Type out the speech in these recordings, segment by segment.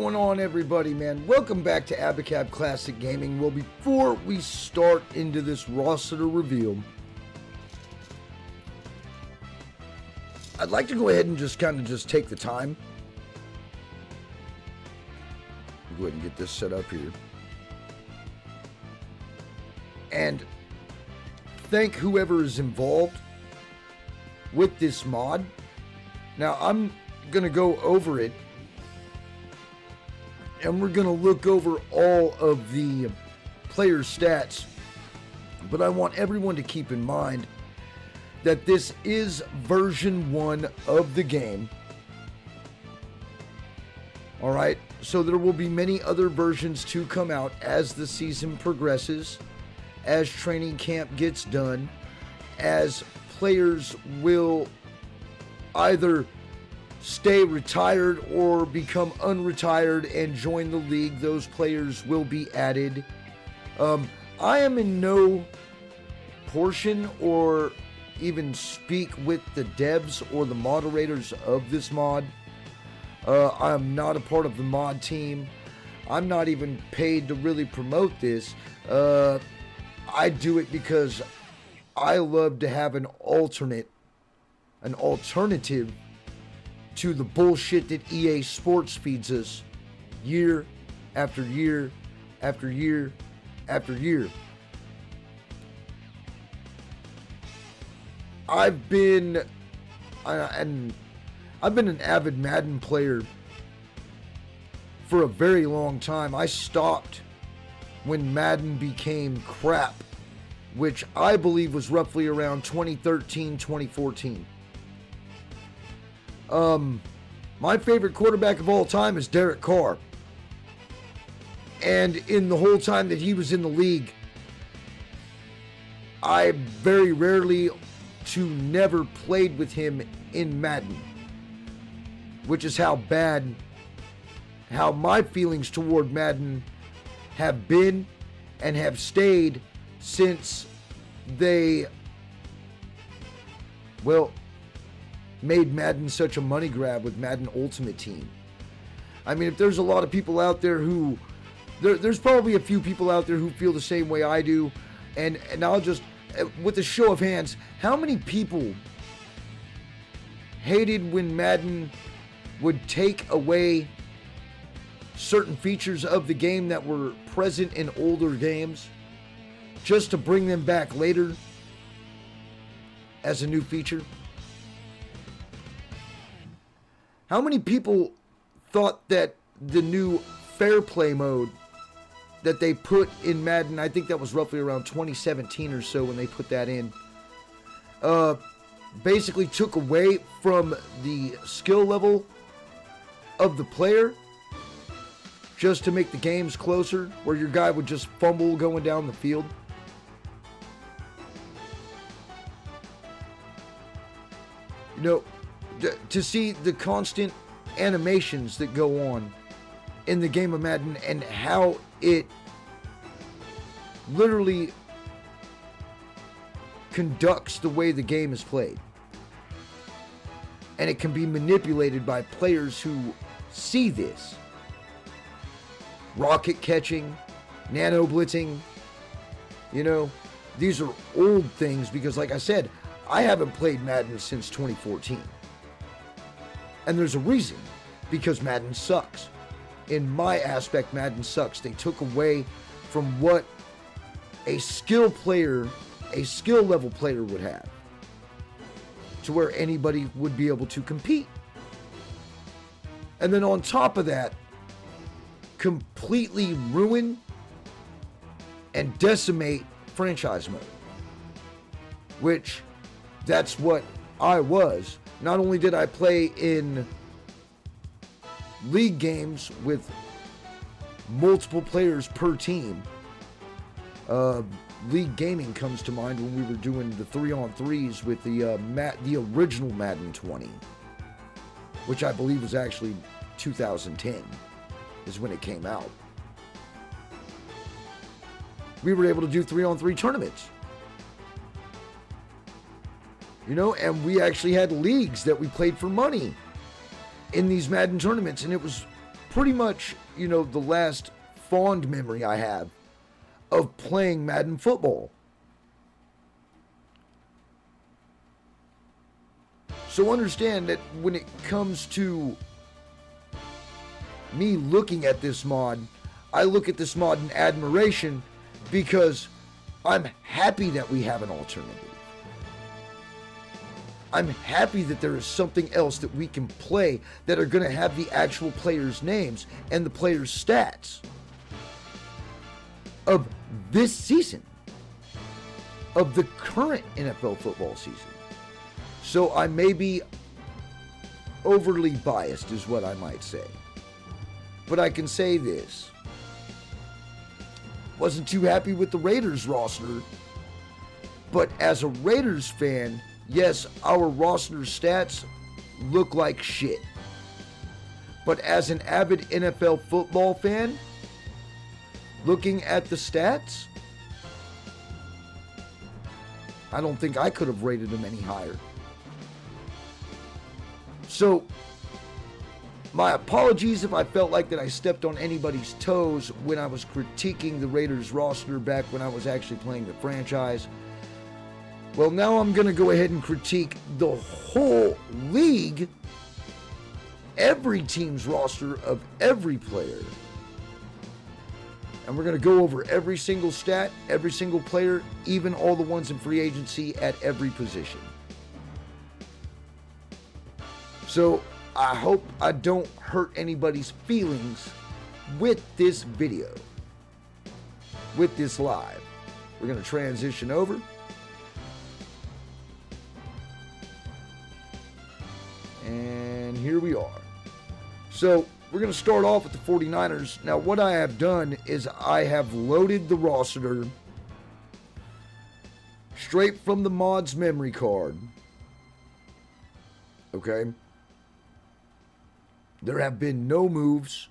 going on, everybody, man? Welcome back to Abacab Classic Gaming. Well, before we start into this roster reveal, I'd like to go ahead and just take the time. Go ahead and get this set up here. And thank whoever is involved with this mod. Now, I'm going to go over it, and we're going to look over all of the player stats. But I want everyone to keep in mind that this is version 1 of the game. Alright, so there will be many other versions to come out as the season progresses, as training camp gets done, as players will either stay retired or become unretired and join the league. Those players will be added. I am in no portion or even speak with the devs or the moderators of this mod. I'm not a part of the mod team. I'm not even paid to really promote this. I do it because I love to have an alternative to the bullshit that EA Sports feeds us year after year after year after year. I've been an avid Madden player for a very long time. I stopped when Madden became crap, which I believe was roughly around 2013, 2014. My favorite quarterback of all time is Derek Carr. And in the whole time that he was in the league, I very rarely to never played with him in Madden. Which is how my feelings toward Madden have been and have stayed since they, made Madden such a money grab with Madden Ultimate Team. I mean, if there's a lot of people out there who, there's probably a few people out there who feel the same way I do, and I'll just, with a show of hands, how many people hated when Madden would take away certain features of the game that were present in older games just to bring them back later as a new feature? How many people thought that the new fair play mode that they put in Madden, I think that was roughly around 2017 or so when they put that in, basically took away from the skill level of the player just to make the games closer, where your guy would just fumble going down the field? You know, to see the constant animations that go on in the game of Madden and how it literally conducts the way the game is played. And it can be manipulated by players who see this. Rocket catching, nano blitzing, these are old things because, like I said, I haven't played Madden since 2014. And there's a reason, because Madden sucks. In my aspect, Madden sucks. They took away from what a skill level player would have, to where anybody would be able to compete. And then on top of that, completely ruin and decimate franchise mode. Which, that's what I was. Not only did I play in league games with multiple players per team. League gaming comes to mind when we were doing the 3-on-3s with the original Madden 20, which I believe was actually 2010 is when it came out. We were able to do 3-on-3 tournaments. And we actually had leagues that we played for money in these Madden tournaments, and it was pretty much, the last fond memory I have of playing Madden football. So understand that when it comes to me looking at this mod, I look at this mod in admiration because I'm happy that we have an alternative. I'm happy that there is something else that we can play that are going to have the actual players' names and the players' stats of this season, of the current NFL football season. So I may be overly biased is what I might say. But I can say this. Wasn't too happy with the Raiders roster. But as a Raiders fan, yes, our roster stats look like shit. But as an avid NFL football fan, looking at the stats, I don't think I could have rated them any higher. So, my apologies if I felt like that I stepped on anybody's toes when I was critiquing the Raiders roster back when I was actually playing the franchise. Well, now I'm going to go ahead and critique the whole league, every team's roster of every player. And we're going to go over every single stat, every single player, even all the ones in free agency at every position. So, I hope I don't hurt anybody's feelings with this video, with this live. We're going to transition over. And here we are. So, we're going to start off with the 49ers. Now, what I have done is I have loaded the roster straight from the mod's memory card. Okay? There have been no moves,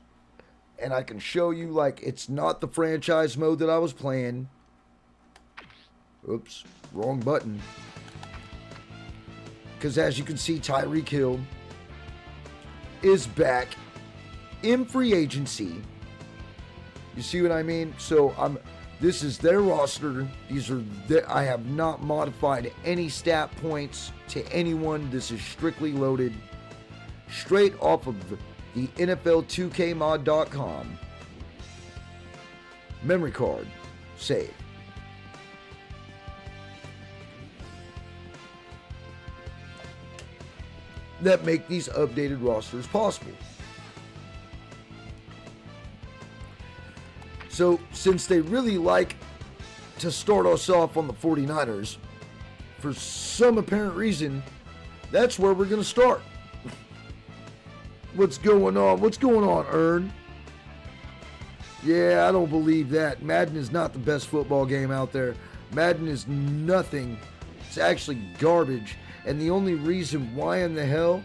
and I can show you, like, it's not the franchise mode that I was playing. Oops, wrong button. Because as you can see, Tyreek Hill is back in free agency. You see what I mean? So this is their roster. I have not modified any stat points to anyone. This is strictly loaded straight off of the NFL2KMod.com. Memory card. Save. That make these updated rosters possible. So, since they really like to start us off on the 49ers, for some apparent reason, that's where we're going to start. What's going on? What's going on, Ern? Yeah, I don't believe that. Madden is not the best football game out there. Madden is nothing. It's actually garbage. And the only reason why in the hell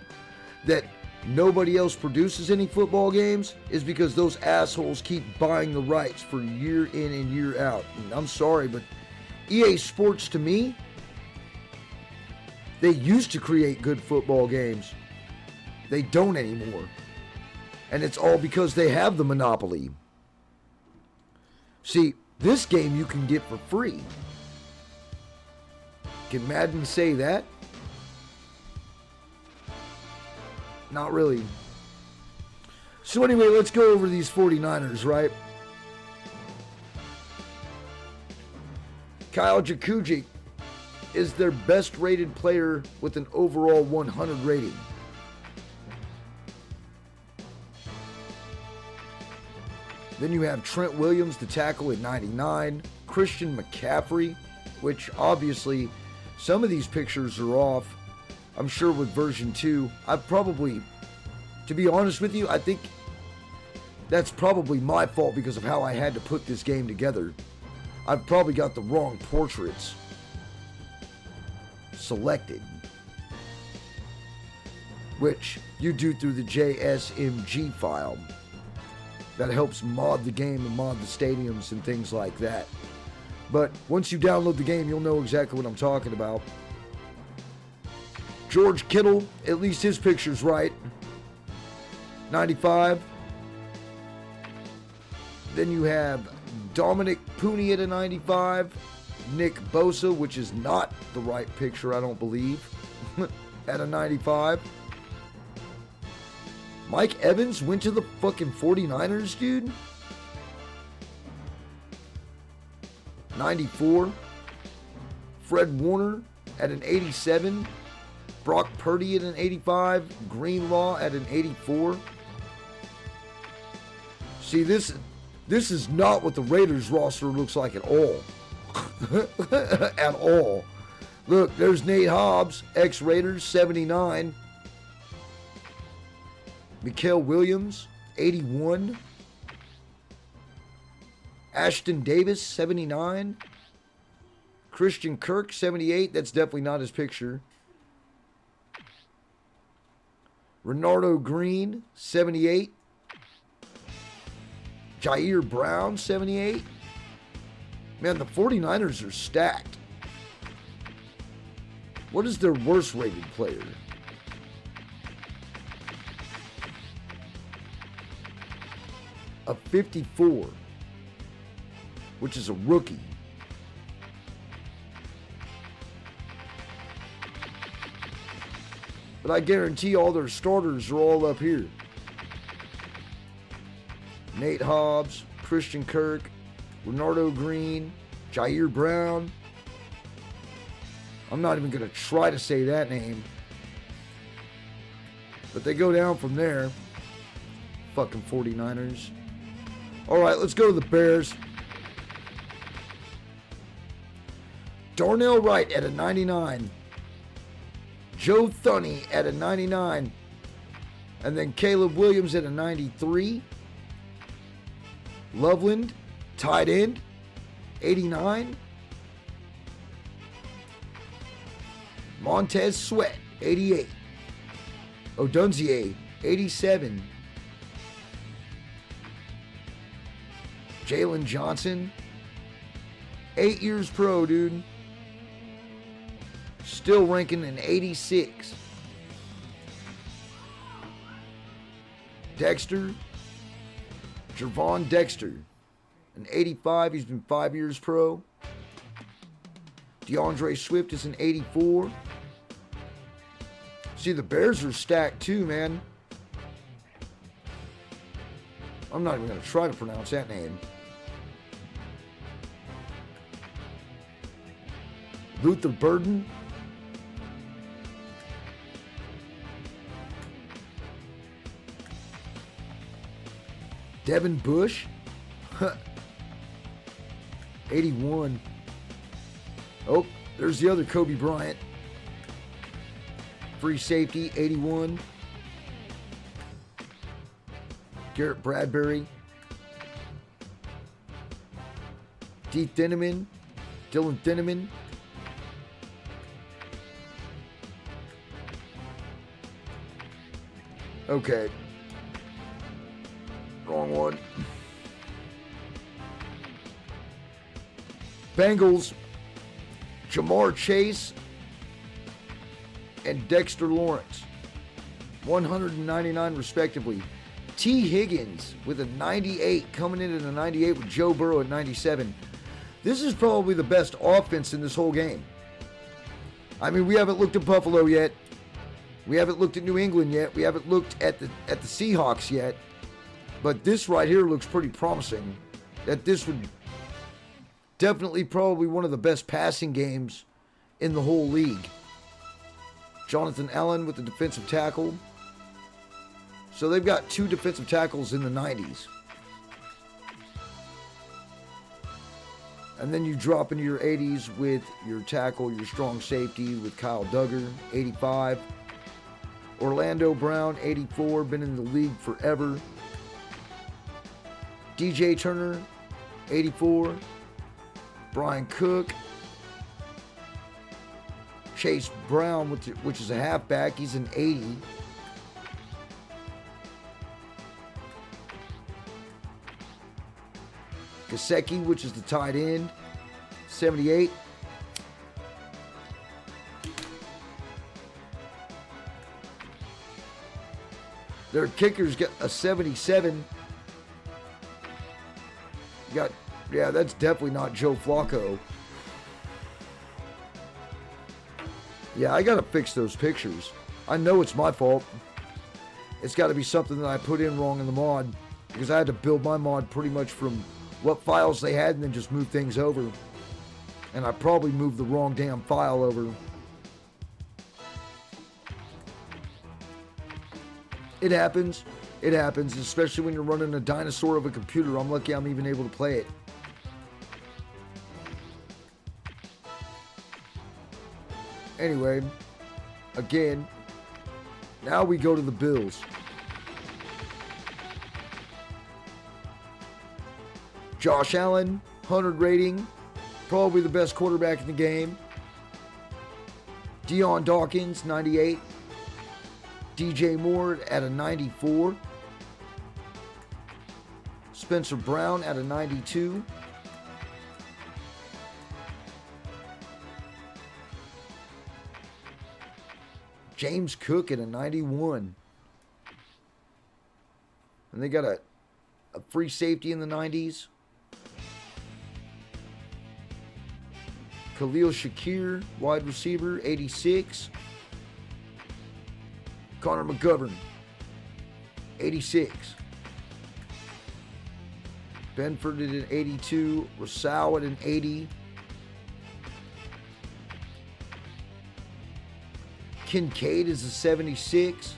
that nobody else produces any football games is because those assholes keep buying the rights for year in and year out. And I'm sorry, but EA Sports, to me, they used to create good football games. They don't anymore. And it's all because they have the monopoly. See, this game you can get for free. Can Madden say that? Not really. So anyway, let's go over these 49ers, right? Kyle Juszczyk is their best rated player with an overall 100 rating. Then you have Trent Williams, the tackle, at 99. Christian McCaffrey, which obviously some of these pictures are off. I'm sure with version 2, to be honest with you, I think that's probably my fault because of how I had to put this game together. I've probably got the wrong portraits selected, which you do through the JSMG file. That helps mod the game and mod the stadiums and things like that. But once you download the game, you'll know exactly what I'm talking about. George Kittle, at least his picture's right. 95. Then you have Dominic Pooney at a 95. Nick Bosa, which is not the right picture, I don't believe, at a 95. Mike Evans went to the fucking 49ers, dude. 94. Fred Warner at an 87. Brock Purdy at an 85. Greenlaw at an 84. See, this is not what the Raiders roster looks like at all. At all. Look, there's Nate Hobbs, ex-Raiders, 79. Mikael Williams, 81. Ashton Davis, 79. Christian Kirk, 78. That's definitely not his picture. Renardo Green, 78. Jair Brown, 78. Man, the 49ers are stacked. What is their worst rated player? A 54, which is a rookie. But I guarantee all their starters are all up here. Nate Hobbs, Christian Kirk, Renardo Green, Jair Brown. I'm not even going to try to say that name. But they go down from there. Fucking 49ers. All right, let's go to the Bears. Darnell Wright at a 99. Joe Thuney at a 99. And then Caleb Williams at a 93. Loveland, tight end, 89. Montez Sweat, 88. Odunzier, 87. Jalen Johnson, 8 years pro, dude. Still ranking in 86. Dexter, Jervon Dexter, an 85. He's been 5 years pro. DeAndre Swift is an 84. See, the Bears are stacked too, man. I'm not even going to try to pronounce that name. Luther Burden. Devin Bush. 81. Oh, there's the other Kobe Bryant. Free safety, 81. Garrett Bradbury. D. Thineman. Dylan Thineman. Okay. Wrong one. Bengals, Jamar Chase and Dexter Lawrence, 199 respectively. T. Higgins with a 98, coming in at a 98 with Joe Burrow at 97. This is probably the best offense in this whole game. I mean, we haven't looked at Buffalo yet. We haven't looked at New England yet. We haven't looked at the Seahawks yet. But this right here looks pretty promising. That this would definitely probably one of the best passing games in the whole league. Jonathan Allen with the defensive tackle. So they've got 2 defensive tackles in the 90s. And then you drop into your 80s with your tackle, your strong safety with Kyle Duggar, 85. Orlando Brown, 84, been in the league forever. DJ Turner, 84. Brian Cook. Chase Brown, which is a halfback, he's an 80. Gesicki, which is the tight end, 78. Their kickers get a 77. Yeah, that's definitely not Joe Flacco. Yeah, I gotta fix those pictures. I know it's my fault. It's got to be something that I put in wrong in the mod, because I had to build my mod pretty much from what files they had and then just move things over. And I probably moved the wrong damn file over. It happens. It happens, especially when you're running a dinosaur of a computer. I'm lucky I'm even able to play it. Anyway, again, now we go to the Bills. Josh Allen, 100 rating, probably the best quarterback in the game. Deion Dawkins, 98. DJ Moore at a 94. Spencer Brown at a 92. James Cook at a 91. And they got a free safety in the 90s. Khalil Shakir, wide receiver, 86. Connor McGovern, 86. Benford at an 82. Rousseau at an 80. Kincaid is a 76.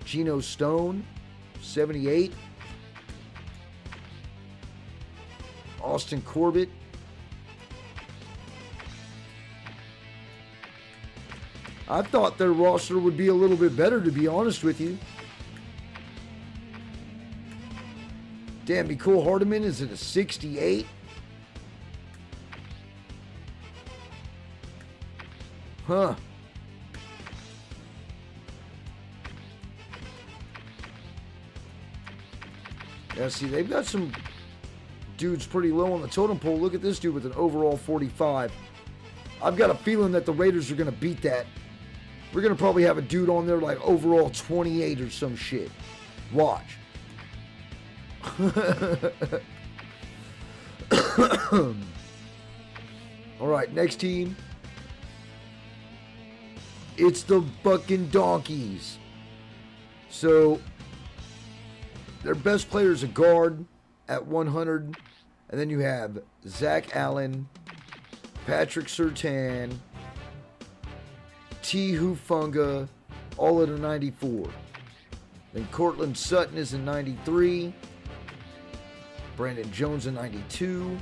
Geno Stone, 78. Austin Corbett. I thought their roster would be a little bit better, to be honest with you. Damn, Mecole Hardman is at a 68. Huh. Yeah, see, they've got some dudes pretty low on the totem pole. Look at this dude with an overall 45. I've got a feeling that the Raiders are going to beat that. We're going to probably have a dude on there like overall 28 or some shit. Watch. All right, next team. It's the fucking Donkeys. So, their best player is a guard at 100. And then you have Zach Allen, Patrick Surtain, T. Hufunga, all at a 94. Then Cortland Sutton is a 93. Brandon Jones a 92.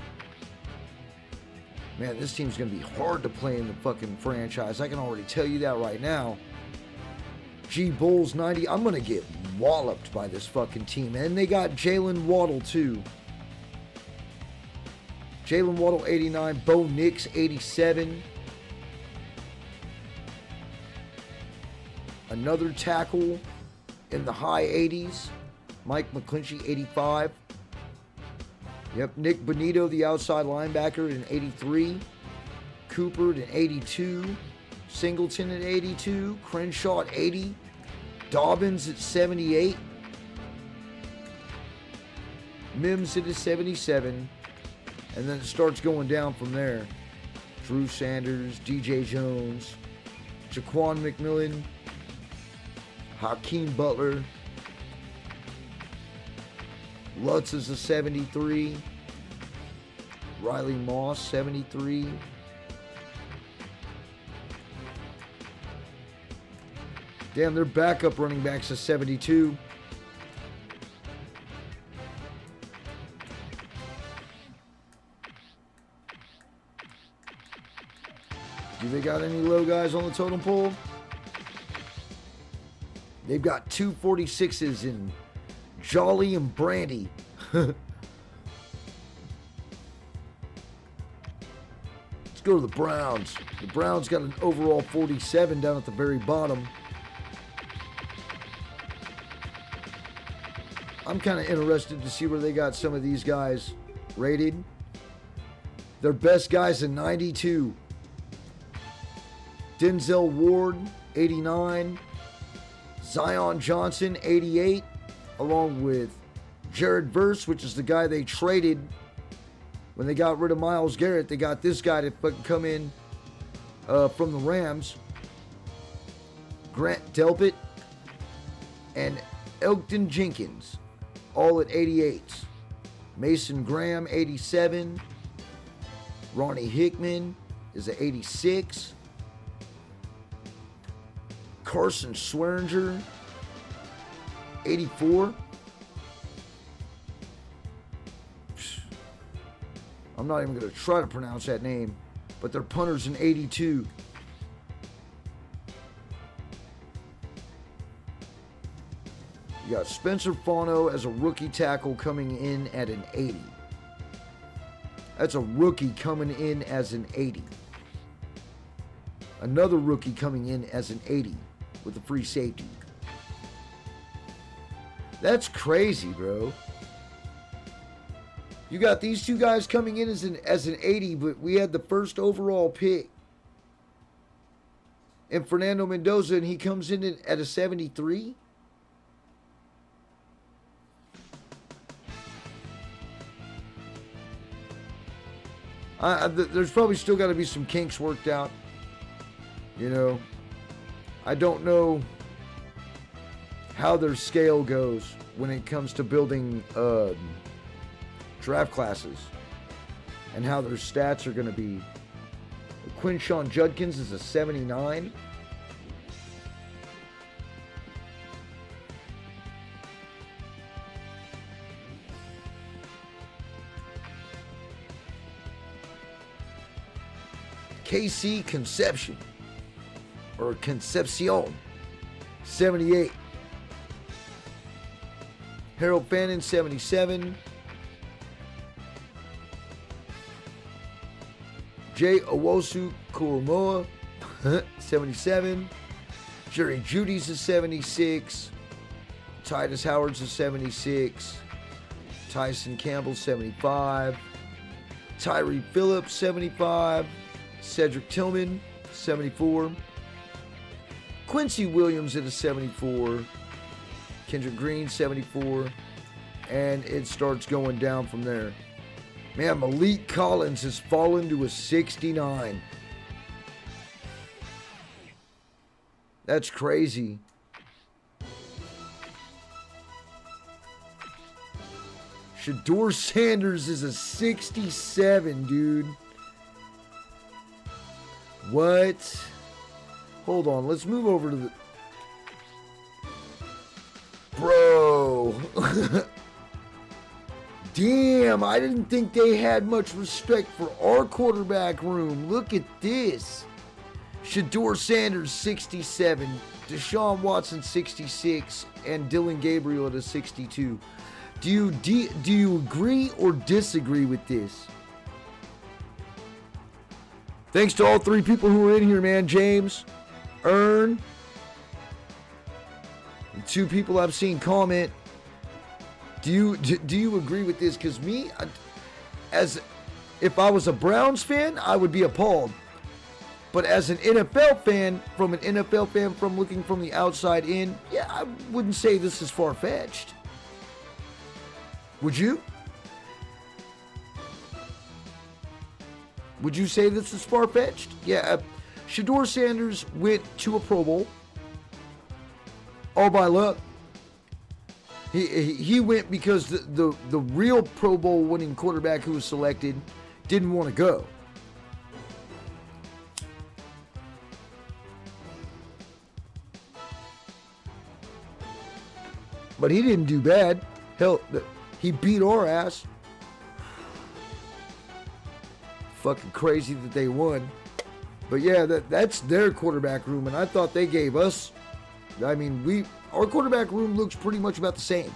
Man, this team's going to be hard to play in the fucking franchise. I can already tell you that right now. G. Bulls 90. I'm going to get walloped by this fucking team. And they got Jalen Waddle too. Jalen Waddle 89. Bo Nix 87. Another tackle in the high 80s. Mike McClinchy 85. Yep, Nick Bonito, the outside linebacker, at an 83. Cooper at an 82. Singleton at 82. Crenshaw at 80. Dobbins at 78. Mims at a 77. And then it starts going down from there. Drew Sanders, DJ Jones, Jaquan McMillan, Hakeem Butler. Lutz is a 73. Riley Moss, 73. Damn, their backup running back's a 72. Do they got any low guys on the totem pole? They've got 246s in Jolly and Brandy. Let's go to the Browns. The Browns got an overall 47 down at the very bottom. I'm kind of interested to see where they got some of these guys rated. Their best guy's a 92. Denzel Ward, 89. Zion Johnson, 88. along with Jared Verse, which is the guy they traded when they got rid of Myles Garrett. They got this guy to fucking come in from the Rams. Grant Delpit and Elgton Jenkins, all at 88s. Mason Graham, 87. Ronnie Hickman is at 86. Carson Swearinger, 84. I'm not even going to try to pronounce that name, but their punter's an 82. You got Spencer Fano as a rookie tackle coming in at an 80. That's a rookie coming in as an 80. Another rookie coming in as an 80 with a free safety. That's crazy, bro. You got these two guys coming in as an 80, but we had the first overall pick in Fernando Mendoza, and he comes in at a 73. There's probably still got to be some kinks worked out. You know, I don't know how their scale goes when it comes to building draft classes and how their stats are going to be. Quinshawn Judkins is a 79. KC Concepcion, 78. Harold Fannin, 77. Jay Owosu Kurumoa, 77. Jerry Judy's a 76. Titus Howard's a 76. Tyson Campbell, 75. Tyree Phillips, 75. Cedric Tillman, 74. Quincy Williams at a 74. Kendrick Green, 74. And it starts going down from there. Man, Malik Collins has fallen to a 69. That's crazy. Shedeur Sanders is a 67, dude. What? Hold on, let's move over to the... Bro. Damn, I didn't think they had much respect for our quarterback room. Look at this. Shedeur Sanders, 67. Deshaun Watson, 66. And Dylan Gabriel at a 62. Do you agree or disagree with this? Thanks to all three people who were in here, man. James, Ern, and two people I've seen comment. Do you agree with this? Because me, as if I was a Browns fan, I would be appalled. But as an NFL fan, from looking from the outside in, yeah, I wouldn't say this is far-fetched. Would you? Would you say this is far-fetched? Yeah, Shedeur Sanders went to a Pro Bowl. All by luck. He went because the real Pro Bowl winning quarterback who was selected didn't want to go. But he didn't do bad. Hell, he beat our ass. Fucking crazy that they won. But yeah, that's their quarterback room, and I thought they gave us... I mean, our quarterback room looks pretty much about the same.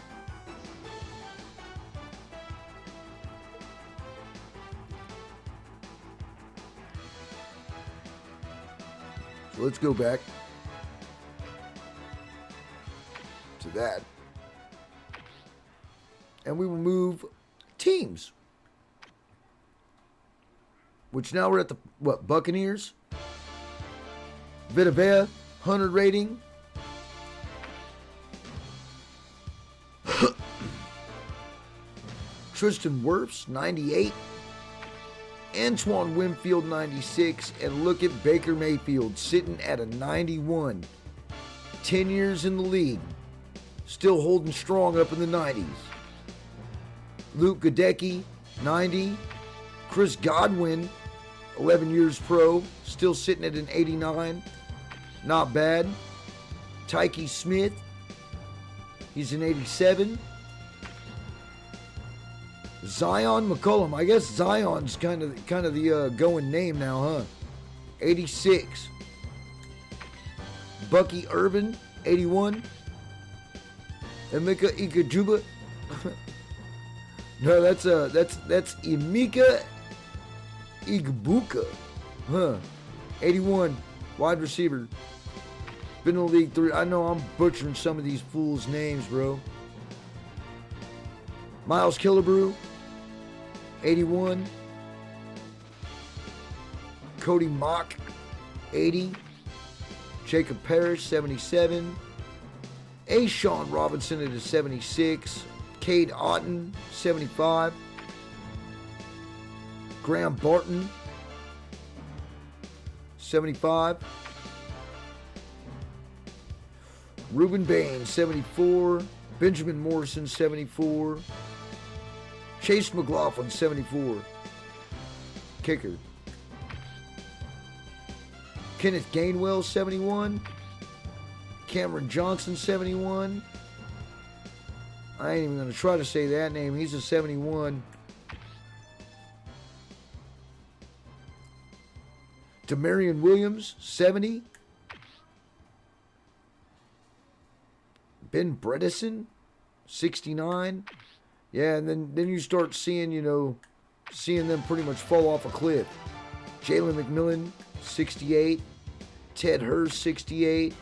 So let's go back to that. And we will move teams. Which now we're at the, Buccaneers? Vita Vea, 100 rating. Tristan Wirfs, 98. Antoine Winfield, 96. And look at Baker Mayfield sitting at a 91. 10 years in the league. Still holding strong up in the 90s. Luke Gadecki, 90. Chris Godwin, 11 years pro. Still sitting at an 89. Not bad. Tyke Smith, he's an 87. Zion McCollum, I guess Zion's kind of the going name now, huh? 86. Bucky Irvin, 81. Emeka Ikajuba. No, that's Emeka Igbuka, huh? 81, wide receiver. Been in the league 3. I know I'm butchering some of these fools' names, bro. Miles Killebrew, 81. Cody Mock, 80. Jacob Parrish, 77. Sean Robinson at a 76. Cade Otton, 75. Graham Barton, 75. Reuben Bain, 74. Benjamin Morrison, 74. Chase McLaughlin, 74. Kicker. Kenneth Gainwell, 71. Cameron Johnson, 71. I ain't even going to try to say that name. He's a 71. Demarion Williams, 70. Ben Bredesen, 69. Yeah, and then you start seeing them pretty much fall off a cliff. Jalen McMillan, 68. Ted Hurst, 68.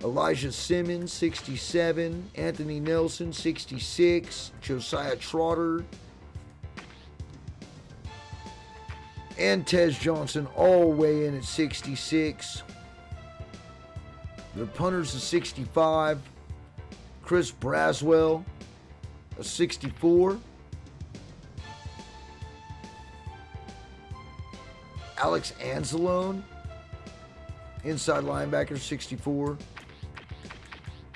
Elijah Simmons, 67. Anthony Nelson, 66. Josiah Trotter. And Tez Johnson all weigh in at 66. Their punters is 65. Chris Braswell, a 64. Alex Anzalone, inside linebacker, 64.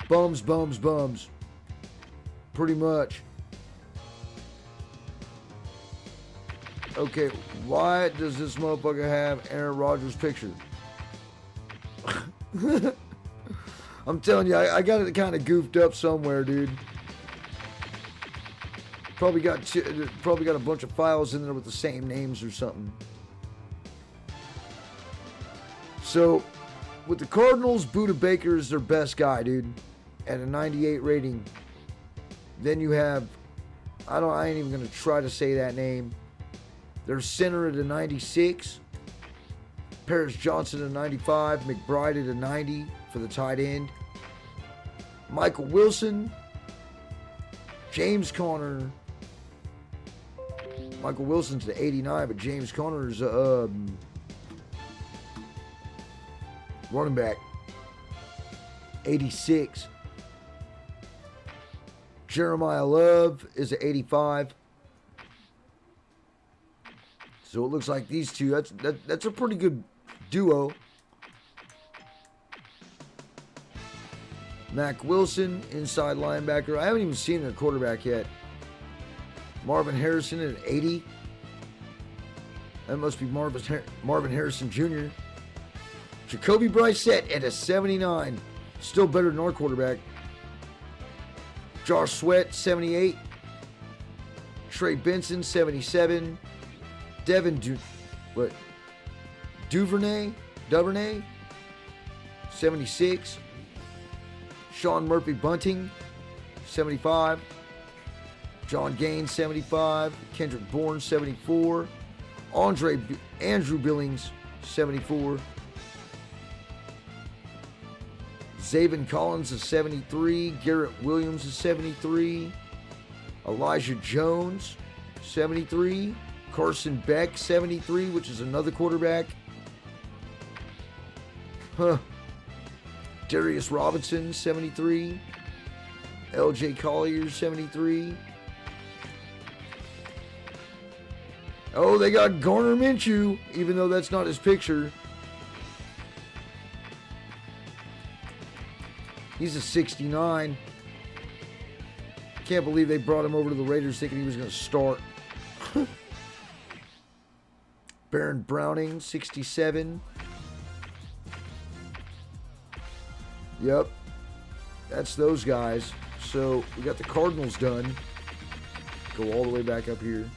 Bums. Pretty much. Okay, why does this motherfucker have Aaron Rodgers' picture? I'm telling you, I got it kind of goofed up somewhere, dude. Probably got a bunch of files in there with the same names or something. So, with the Cardinals, Budda Baker is their best guy, dude, at a 98 rating. Then you have, I ain't even gonna try to say that name. Their center at a 96. Paris Johnson at a 95. McBride at a 90 for the tight end. Michael Wilson. James Conner. Michael Wilson's at 89, but James Conner's running back. 86. Jeremiah Love is at 85. So it looks like these two, that's a pretty good duo. Mac Wilson, inside linebacker. I haven't even seen their quarterback yet. Marvin Harrison at 80. That must be Marvin Harrison Jr. Jacoby Brissett at a 79. Still better than our quarterback. Josh Sweat, 78. Trey Benson, 77. Devin Duvernay, 76. Sean Murphy Bunting, 75. John Gaines, 75. Kendrick Bourne, 74. Andrew Billings, 74. Zaven Collins is 73. Garrett Williams is 73. Elijah Jones, 73. Carson Beck, 73, which is another quarterback. Darius Robinson, 73. LJ Collier, 73. Oh, they got Garner Minshew, even though that's not his picture. He's a 69. Can't believe they brought him over to the Raiders thinking he was going to start. Baron Browning, 67. Yep. That's those guys. So we got the Cardinals done. Go all the way back up here.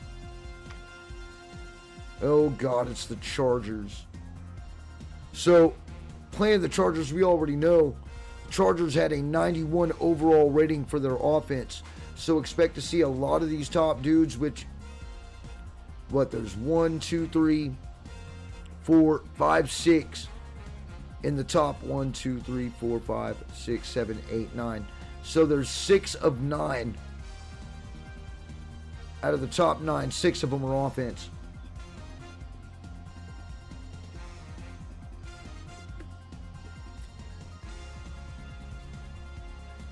Oh, God, it's the Chargers. So, playing the Chargers, we already know the Chargers had a 91 overall rating for their offense. So expect to see a lot of these top dudes, which, there's 1, 2, 3, 4, 5, 6 in the top 1, 2, 3, 4, 5, 6, 7, 8, 9. So there's 6 of 9. Out of the top 9, 6 of them are offense.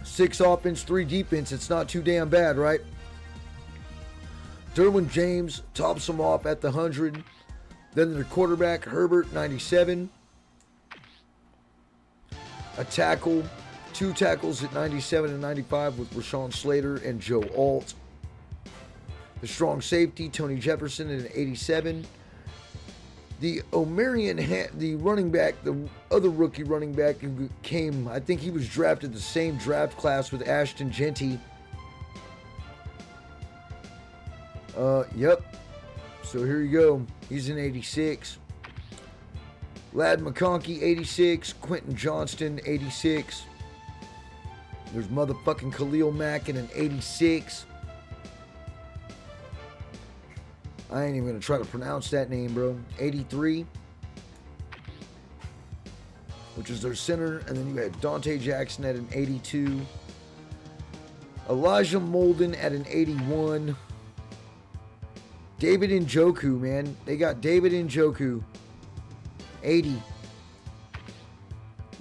Six offense, 3 defense. It's not too damn bad, right? Derwin James tops them off at the 100. Then their quarterback, Herbert, 97. A tackle, 2 tackles at 97 and 95 with Rashawn Slater and Joe Alt. The strong safety, Tony Jefferson, at an 87. The the running back, the other rookie running back who came, I think he was drafted the same draft class with Ashton Genty. Yep. So here you go. He's an 86. Ladd McConkey, 86. Quentin Johnston, 86. There's motherfucking Khalil Mack at an 86. I ain't even going to try to pronounce that name, bro. 83. Which is their center. And then you had Dante Jackson at an 82. Elijah Molden at an 81. David Njoku, man. They got David Njoku. 80.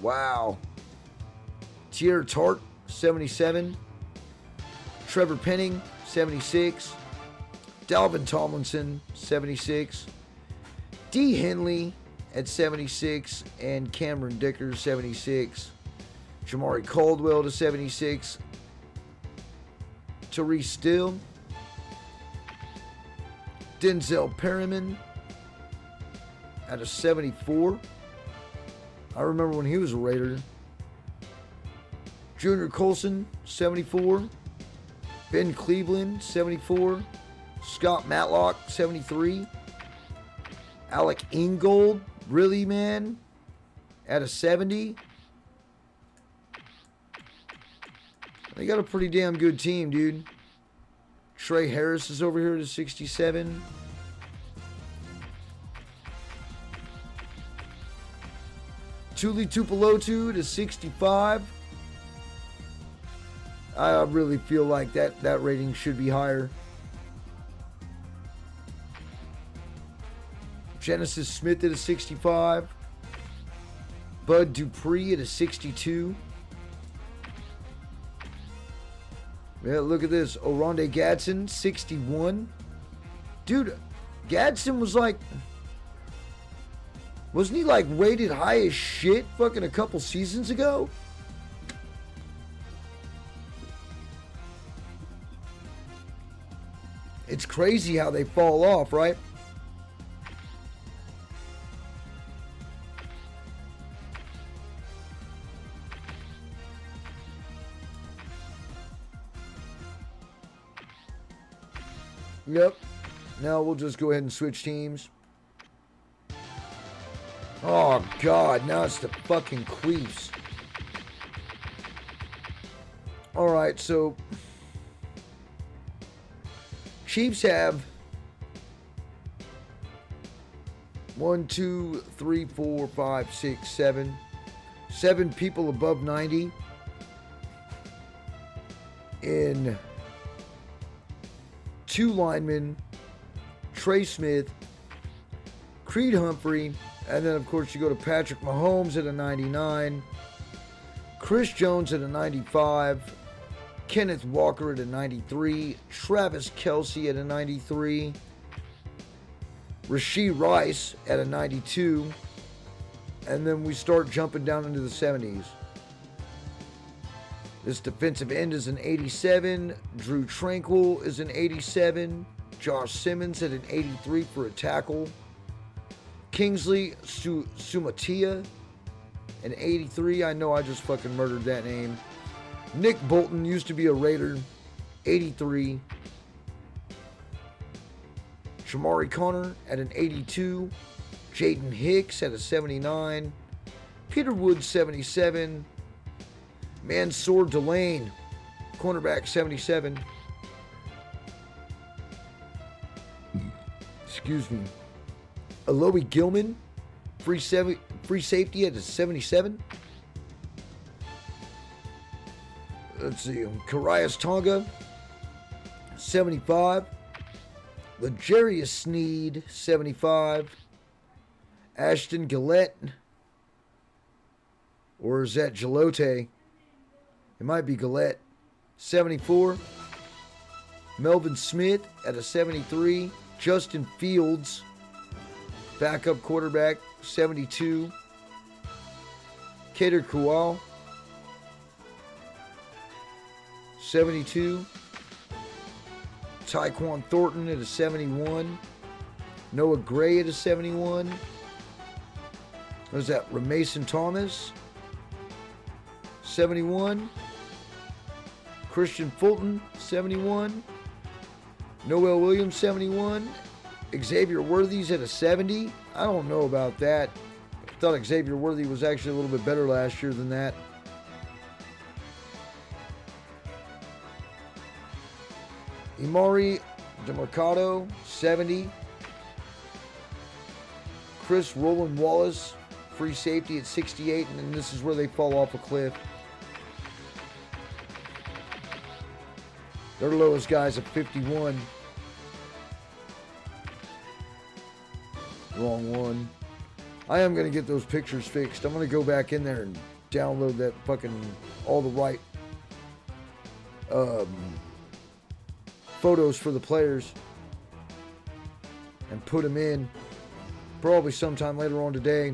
Wow. Tier Tart, 77. Trevor Penning, 76. Dalvin Tomlinson, 76. D. Henley at 76. And Cameron Dicker, 76. Jamari Caldwell to 76. Tariq Still. Denzel Perryman at a 74. I remember when he was a Raider. Junior Colson, 74. Ben Cleveland, 74. Scott Matlock, 73. Alec Ingold, really, man? At a 70. They got a pretty damn good team, dude. Trey Harris is over here at a 67. Tuli Tupelotu to 65. I really feel like that rating should be higher. Genesis Smith at a 65. Bud Dupree at a 62. Yeah, look at this. Oronde Gadsden, 61. Dude, Gadsden was like... Wasn't he like rated high as shit fucking a couple seasons ago? It's crazy how they fall off, right? Yep. Now we'll just go ahead and switch teams. Oh, God. Now it's the fucking Queefs. Alright, so... Chiefs have 1, 2, 3, 4, 5, 6, 7. 7 people above 90 in 2 linemen, Trey Smith, Creed Humphrey, and then of course you go to Patrick Mahomes at a 99, Chris Jones at a 95, Kenneth Walker at a 93. Travis Kelce at a 93. Rashee Rice at a 92. And then we start jumping down into the 70s. This defensive end is an 87. Drew Tranquil is an 87. Josh Simmons at an 83 for a tackle. Kingsley Sumatia, an 83. I know I just fucking murdered that name. Nick Bolton used to be a Raider, 83. Shamari Connor at an 82. Jaden Hicks at a 79. Peter Woods, 77. Mansour Delane, cornerback, 77. Excuse me. Alohi Gilman, free safety at a 77. Let's see. Karius Tonga, 75. L'Jarius Sneed, 75. Ashton Gillette. Or is that Gelote? It might be Gillette. 74. Melvin Smith at a 73. Justin Fields, backup quarterback, 72. Kader Kual, 72. Tyquan Thornton at a 71. Noah Gray at a 71. What is that? Ramason Thomas, 71. Christian Fulton, 71. Noel Williams, 71. Xavier Worthy's at a 70. I don't know about that. I thought Xavier Worthy was actually a little bit better last year than that. Imari DeMarcado, 70. Chris Roland Wallace, free safety at 68, and then this is where they fall off a cliff. Their lowest guy's at 51. Wrong one. I am going to get those pictures fixed. I'm going to go back in there and download that fucking, all the right photos for the players and put them in probably sometime later on today,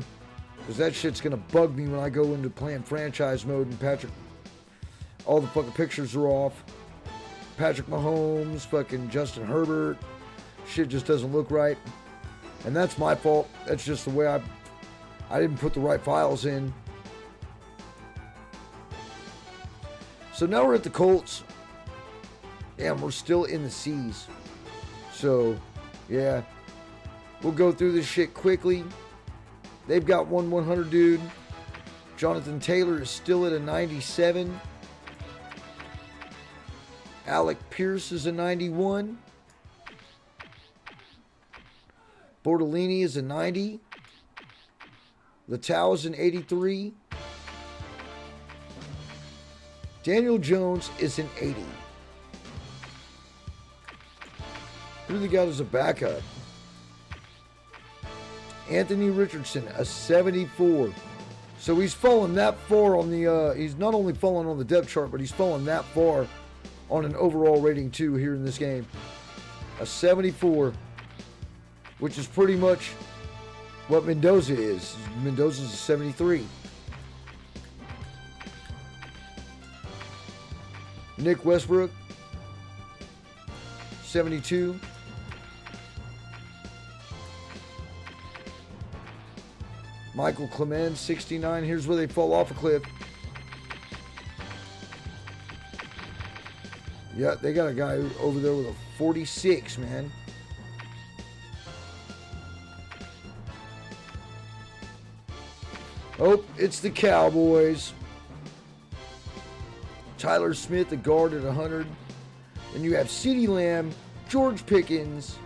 because that shit's going to bug me when I go into playing franchise mode and Patrick, all the fucking pictures are off. Patrick Mahomes, fucking Justin Herbert, shit just doesn't look right. And that's my fault. That's just the way I didn't put the right files in. So now we're at the Colts. Damn, we're still in the C's. So, yeah. We'll go through this shit quickly. They've got 100 dude. Jonathan Taylor is still at a 97. Alec Pierce is a 91. Bortolini is a 90. Latau is an 83. Daniel Jones is an 80. Who do they got as a backup? Anthony Richardson, a 74. So he's fallen that far on the, he's not only fallen on the depth chart, but he's fallen that far on an overall rating too here in this game. A 74, which is pretty much what Mendoza is. Mendoza's a 73. Nick Westbrook, 72. Michael Clement, 69. Here's where they fall off a cliff. Yeah, they got a guy over there with a 46, man. Oh, it's the Cowboys. Tyler Smith, the guard, at 100. Then you have CeeDee Lamb, George Pickens,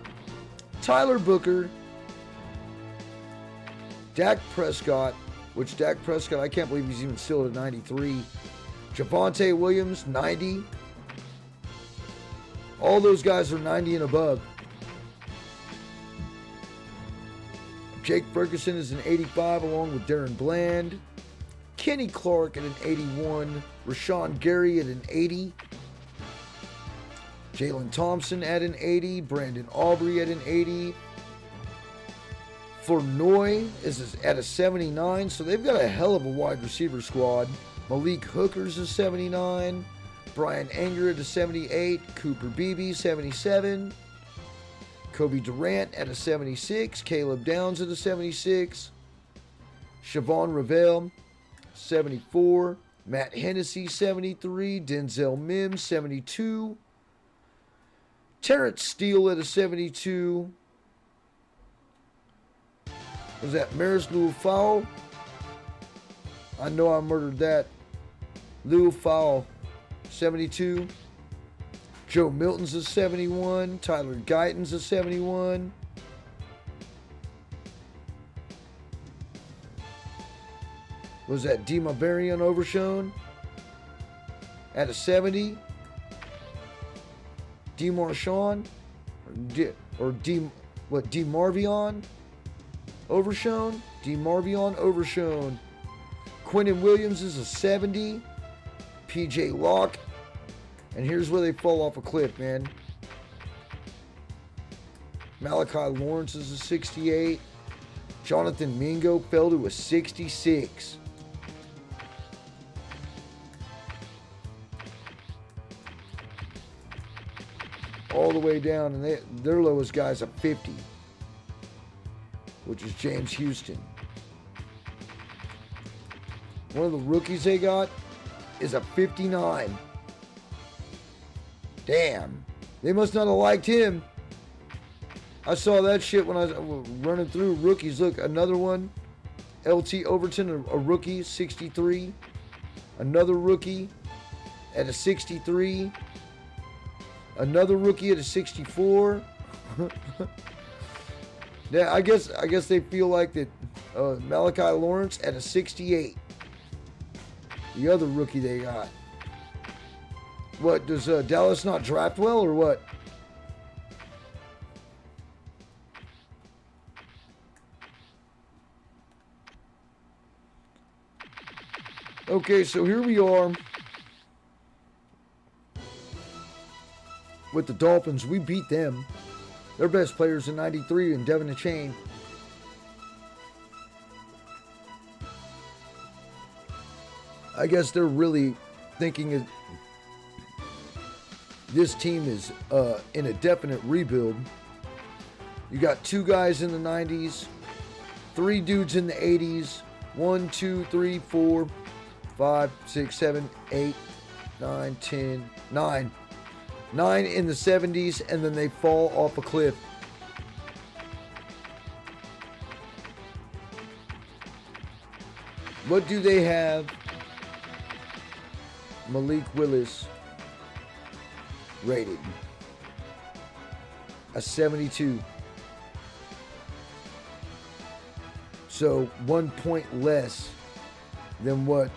Tyler Booker, Dak Prescott, which Dak Prescott, I can't believe he's even still at 93. Javonte Williams, 90. All those guys are 90 and above. Jake Ferguson is an 85 along with Darren Bland. Kenny Clark at an 81. Rashawn Gary at an 80. Jalen Thompson at an 80. Brandon Aubrey at an 80. Flournoy is at a 79, so they've got a hell of a wide receiver squad. Malik Hooker's a 79. Brian Anger at a 78. Cooper Beebe, 77. Kobe Durant at a 76. Caleb Downs at a 76. Siobhan Ravel, 74. Matt Hennessy, 73. Denzel Mims, 72. Terrence Steele at a 72. Was that Maris Liufau? I know I murdered that. Liufau, 72. Joe Milton's a 71. Tyler Guyton's a 71. Was that Dima Varian Overshone at a 70? DeMarshawn DeMarvion Overshone? DeMarvion Overshone. Quinnen Williams is a 70. PJ Locke. And here's where they fall off a cliff, man. Malachi Lawrence is a 68. Jonathan Mingo fell to a 66. All the way down, and their lowest guy's a 50, which is James Houston. One of the rookies they got is a 59. Damn. They must not have liked him. I saw that shit when I was running through rookies. Look, another one. LT Overton, a rookie, 63. Another rookie at a 63. Another rookie at a 64. Yeah, I guess they feel like that. Malachi Lawrence at a 68. The other rookie they got. What, does Dallas not draft well or what? Okay, so here we are with the Dolphins. We beat them. Their best players in 93 and Devin Achane. I guess they're really thinking this team is in a definite rebuild. You got 2 guys in the 90s, 3 dudes in the 80s, 1, 2, 3, 4, 5, 6, 7, 8, 9, 10, 9. 9 in the 70s, and then they fall off a cliff. What do they have? Malik Willis rated a 72. So 1 point less than what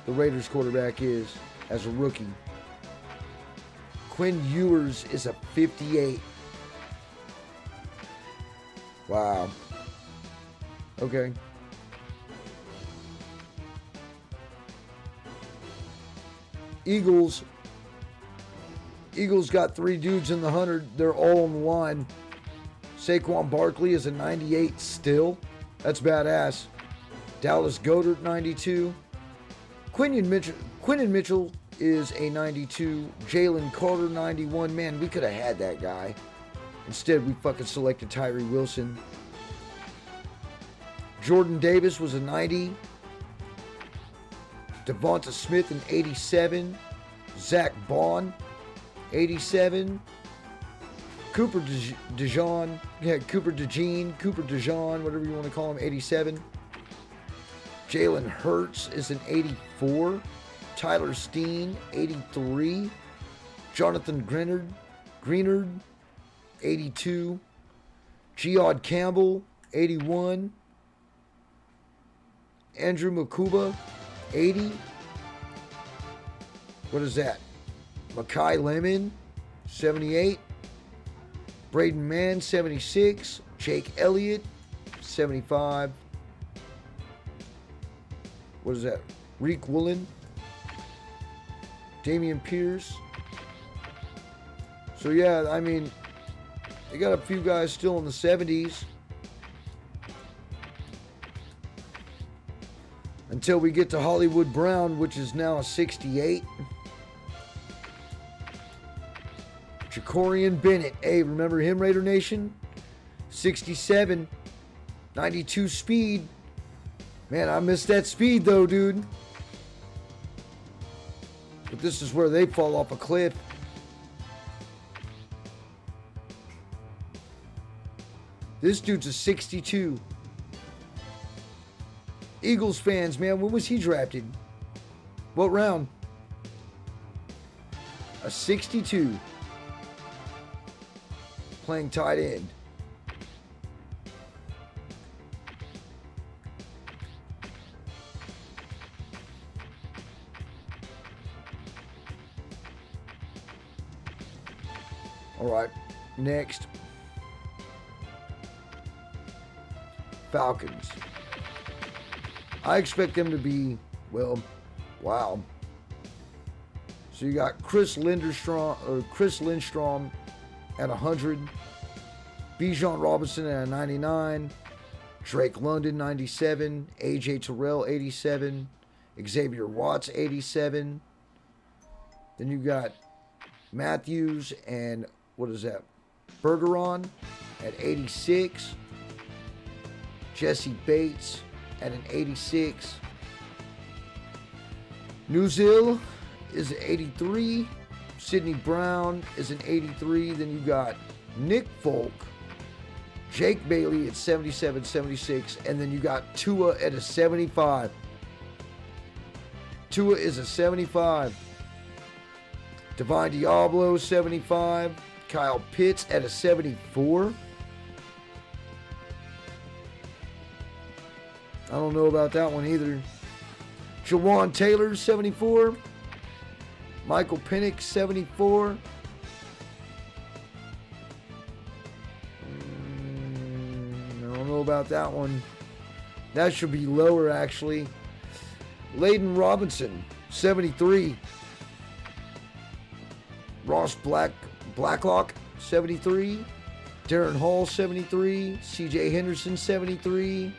the Raiders quarterback is as a rookie. Quinn Ewers is a 58. Wow. Okay. Eagles got 3 dudes in the 100. They're all on the line. Saquon Barkley is a 98 still. That's badass. Dallas Goedert, 92. Quinton Mitchell is a 92. Jalen Carter, 91. Man, we could have had that guy. Instead, we fucking selected Tyree Wilson. Jordan Davis was a 90. Devonta Smith, an 87. Zach Bond, 87. Cooper DeJean, whatever you want to call him, 87. Jalen Hurts is an 84. Tyler Steen, 83. Jonathan Greenard, 82. Geod Campbell, 81. Andrew Makuba, 80. What is that? Makai Lemon, 78. Braden Mann, 76. Jake Elliott, 75. What is that? Reek Woolen. Damian Pierce, So, yeah, I mean, they got a few guys still in the 70s. Until we get to Hollywood Brown, which is now a 68. Jacorian Bennett. Hey, remember him, Raider Nation? 67. 92 speed. Man, I missed that speed, though, dude. But this is where they fall off a cliff. This dude's a 62. Eagles fans, man, when was he drafted? What round? A 62. Playing tight end. All right, next. Falcons. I expect them to be, well, wow. So you got Chris Lindstrom at 100, Bijan Robinson at a 99, Drake London 97, AJ Terrell 87, Xavier Watts 87. Then you got Matthews and what is that? Bergeron at 86, Jesse Bates at an 86. Nuzil is an 83. Sidney Brown is an 83. Then you got Nick Folk, Jake Bailey at 77, 76. And then you got Tua at a 75. Tua is a 75. Divine Diablo, 75. Kyle Pitts at a 74. I don't know about that one either. Jawan Taylor, 74. Michael Penix, 74. I don't know about that one. That should be lower, actually. Layden Robinson, 73. Ross Blacklock, 73. Darren Hall, 73. CJ Henderson, 73.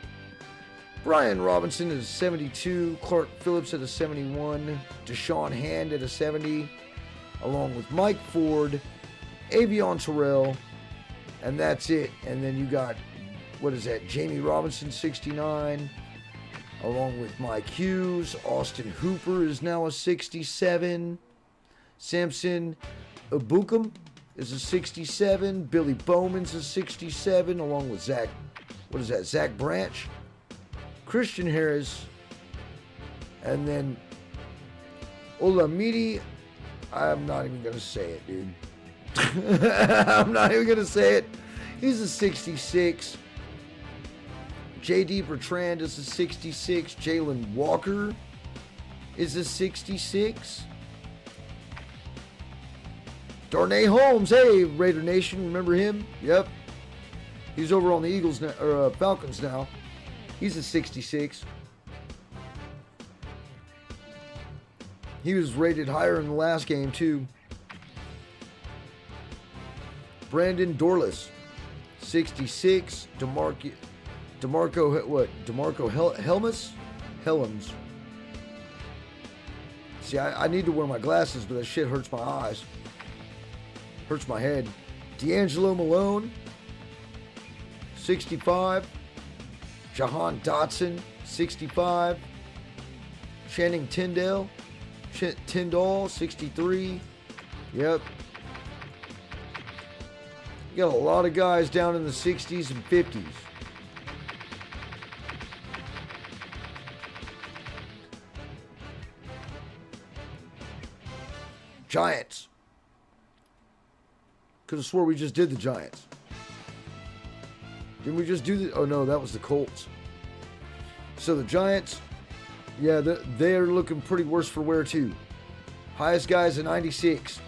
Brian Robinson at a 72, Clark Phillips at a 71, Deshaun Hand at a 70, along with Mike Ford, Avion Terrell, and that's it. And then you got, what is that, Jamie Robinson, 69, along with Mike Hughes. Austin Hooper is now a 67. Samson Ibukum is a 67. Billy Bowman's a 67, along with Zach Branch. Christian Harris, and then Olamide. I'm not even going to say it, dude. I'm not even going to say it. He's a 66. J.D. Bertrand is a 66. Jalen Walker is a 66. Darnay Holmes, hey, Raider Nation, remember him? Yep. He's over on the Eagles now, or Falcons now. He's a 66. He was rated higher in the last game, too. Brandon Dorless, 66. DeMarco Helms. See, I need to wear my glasses, but that shit hurts my eyes. Hurts my head. D'Angelo Malone, 65. Jahan Dotson, 65. Channing Tyndall, 63. Yep. You got a lot of guys down in the 60s and 50s. Giants. Could have swore we just did the Giants. Didn't we just do the... Oh, no, that was the Colts. So the Giants, yeah, they're looking pretty worse for wear, too. Highest guy's a 96.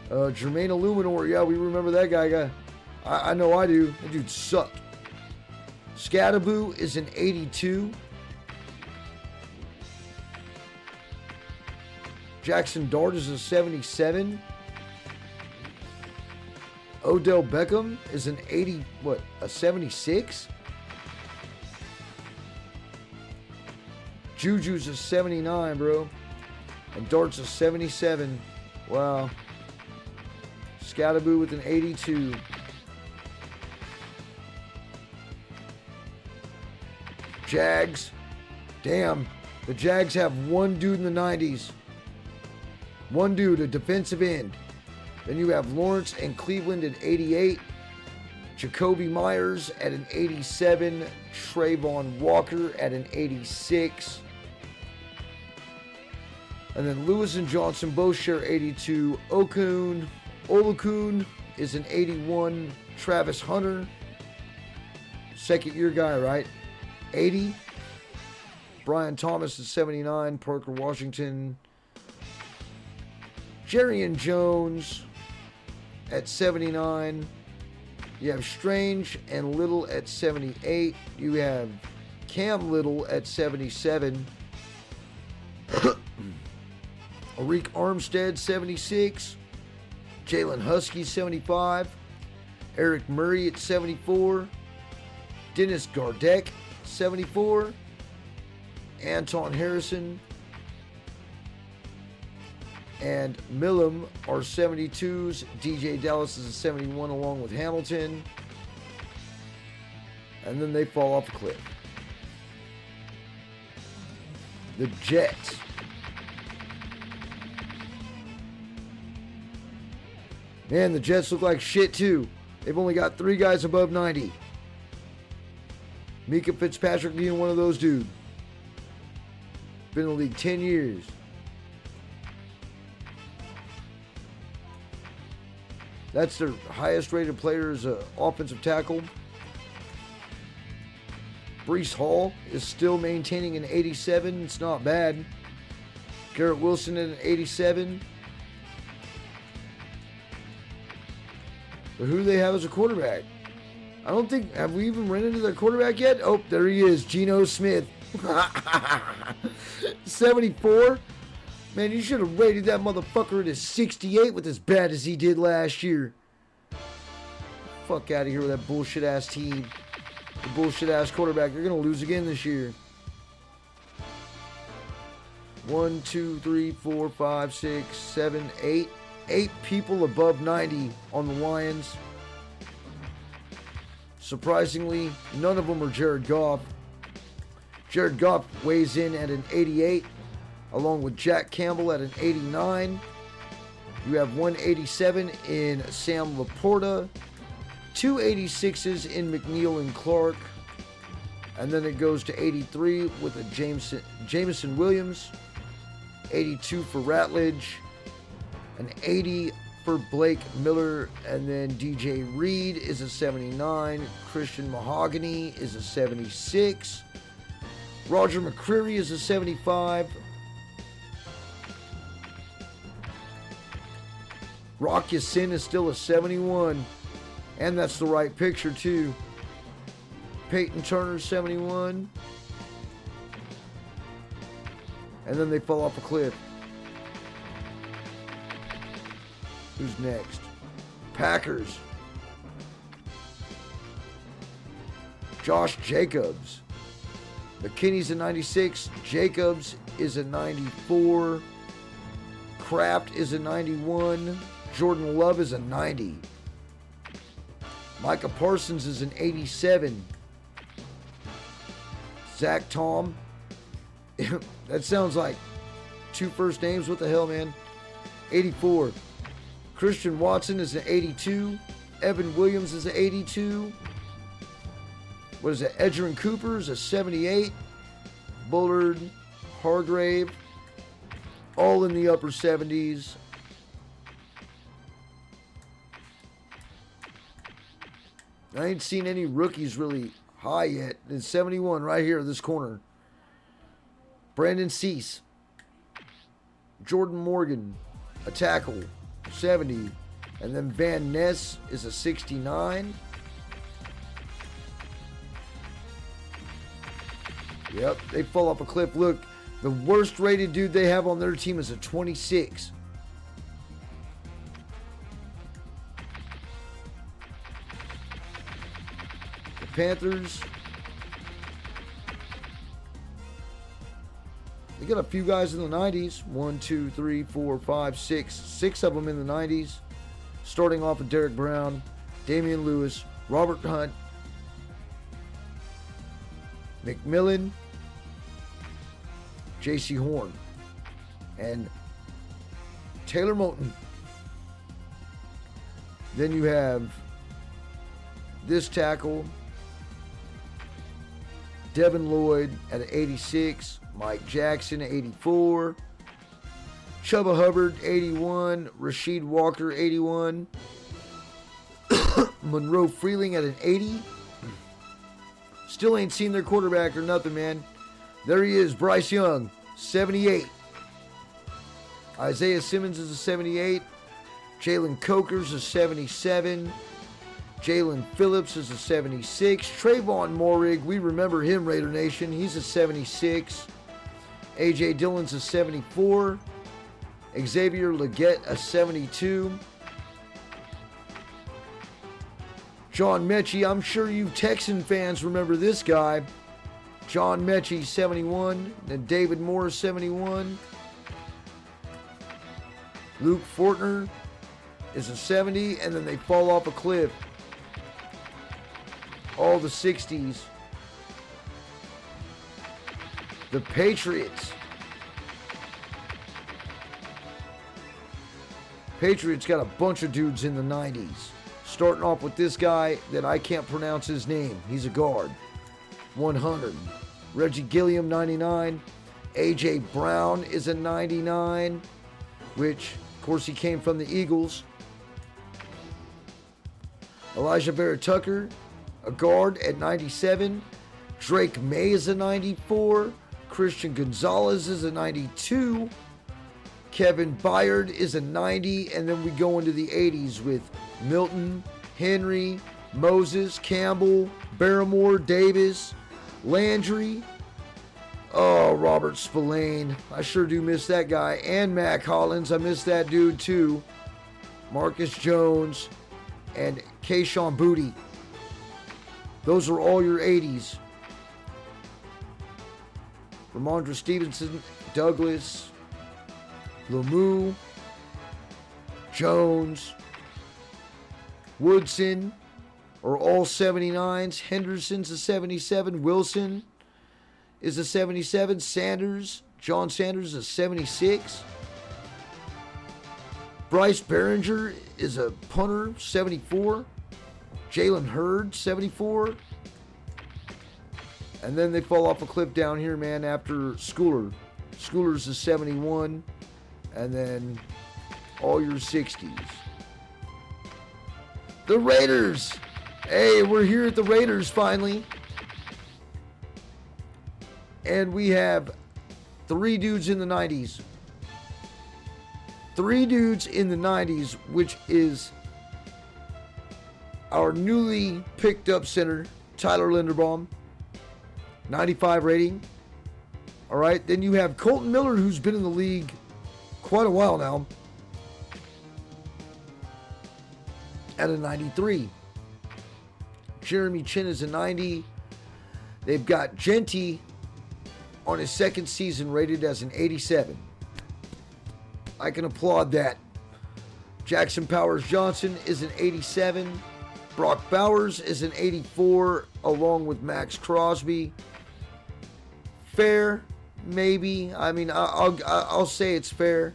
Jermaine Illuminor, yeah, we remember that guy. I know I do. That dude sucked. Scattaboo is an 82. Jackson Dart is a 77. Odell Beckham is an 80, a 76? Juju's a 79, bro. And Dart's a 77. Wow. Scatterboo with an 82. Jags. Damn. The Jags have one dude in the 90s. One dude, a defensive end. Then you have Lawrence and Cleveland at 88. Jacoby Myers at an 87. Trayvon Walker at an 86. And then Lewis and Johnson both share 82. Olakun is an 81. Travis Hunter, second year guy, right? 80. Brian Thomas is 79. Parker Washington. Jerrion Jones at 79. You have Strange and Little at 78. You have Cam Little at 77. Arik Armstead, 76. Jalen Husky, 75. Eric Murray at 74. Dennis Gardeck, 74. Anton Harrison and Millam are 72s. DJ Dallas is a 71 along with Hamilton. And then they fall off a cliff. The Jets. Man, the Jets look like shit too. They've only got 3 guys above 90. Mika Fitzpatrick being one of those dudes. Been in the league 10 years. That's their highest rated player as an offensive tackle. Breece Hall is still maintaining an 87. It's not bad. Garrett Wilson at an 87. But who do they have as a quarterback? I don't think, have we even run into their quarterback yet? Oh, there he is, Geno Smith. 74? Man, you should have rated that motherfucker at a 68 with as bad as he did last year. Fuck out of here with that bullshit ass team. The bullshit ass quarterback. You're going to lose again this year. 1, 2, 3, 4, 5, 6, 7, 8. 8 people above 90 on the Lions. Surprisingly, none of them are Jared Goff. Jared Goff weighs in at an 88, along with Jack Campbell at an 89. You have 187 in Sam Laporta, 2 86s in McNeil and Clark, and then it goes to 83 with a Jameson Williams, 82 for Ratledge, an 80 for Blake Miller, and then DJ Reed is a 79. Christian Mahogany is a 76. Roger McCreary is a 75. Rock Ya-Sin is still a 71. And that's the right picture, too. Peyton Turner, 71. And then they fall off a cliff. Who's next? Packers. Josh Jacobs. McKinney's a 96. Jacobs is a 94. Kraft is a 91. Jordan Love is a 90. Micah Parsons is an 87. Zach Tom. That sounds like 2 first names. What the hell, man? 84. Christian Watson is an 82. Evan Williams is an 82. What is it? Edgerrin Cooper is a 78. Bullard, Hargrave, all in the upper 70s. I ain't seen any rookies really high yet. It's 71 right here, this corner. Brandon Cease. Jordan Morgan, a tackle, 70. And then Van Ness is a 69. Yep, they fall off a cliff. Look, The worst rated dude they have on their team is a 26. The Panthers, they got a few guys in the 90s. 1, 2, 3, 4, 5, 6. 6 of them in the 90s. Starting off with Derek Brown, Damian Lewis, Robert Hunt, McMillan, J.C. Horn, and Taylor Moton. Then you have this tackle, Devin Lloyd at 86, Mike Jackson at 84, Chubba Hubbard 81, Rasheed Walker 81, Monroe Freeling at an 80. Still ain't seen their quarterback or nothing, man. There he is, Bryce Young, 78. Isaiah Simmons is a 78. Jalen Coker's a 77. Jalen Phillips is a 76. Trayvon Morig, we remember him, Raider Nation. He's a 76. A.J. Dillon's a 74. Xavier Legette, a 72. John Mechie, I'm sure you Texan fans remember this guy. John Mechie, 71. Then David Moore, 71. Luke Fortner is a 70. And then they fall off a cliff. All the 60s. The Patriots. Patriots got a bunch of dudes in the 90s. Starting off with this guy that I can't pronounce his name. He's a guard. 100. Reggie Gilliam, 99. A.J. Brown is a 99, which, of course, he came from the Eagles. Elijah Vera Tucker, a guard at 97. Drake May is a 94. Christian Gonzalez is a 92. Kevin Byard is a 90. And then we go into the 80s with Milton, Henry, Moses, Campbell, Barrymore, Davis, Landry. Oh, Robert Spillane. I sure do miss that guy. And Mac Hollins. I miss that dude too. Marcus Jones and Kayshawn Booty. Those are all your 80s. Ramondre Stevenson, Douglas, Lemieux, Jones, Woodson are all 79s. Henderson's a 77. Wilson is a 77. Sanders, John Sanders, a 76. Bryce Behringer is a punter, 74. Jalen Hurd, 74. And then they fall off a cliff down here, man, after Schooler. Schooler's a 71. And then all your 60s. The Raiders. Hey, we're here at the Raiders finally. And we have 3 dudes in the 90s. 3 dudes in the 90s, which is our newly picked up center, Tyler Linderbaum. 95 rating. All right. Then you have Colton Miller, who's been in the league quite a while now, at a 93. Jeremy Chin is a 90. They've got Genty on his second season rated as an 87. I can applaud that. Jackson Powers Johnson is an 87. Brock Bowers is an 84, along with Max Crosby. Fair, maybe. I mean, I'll say it's fair.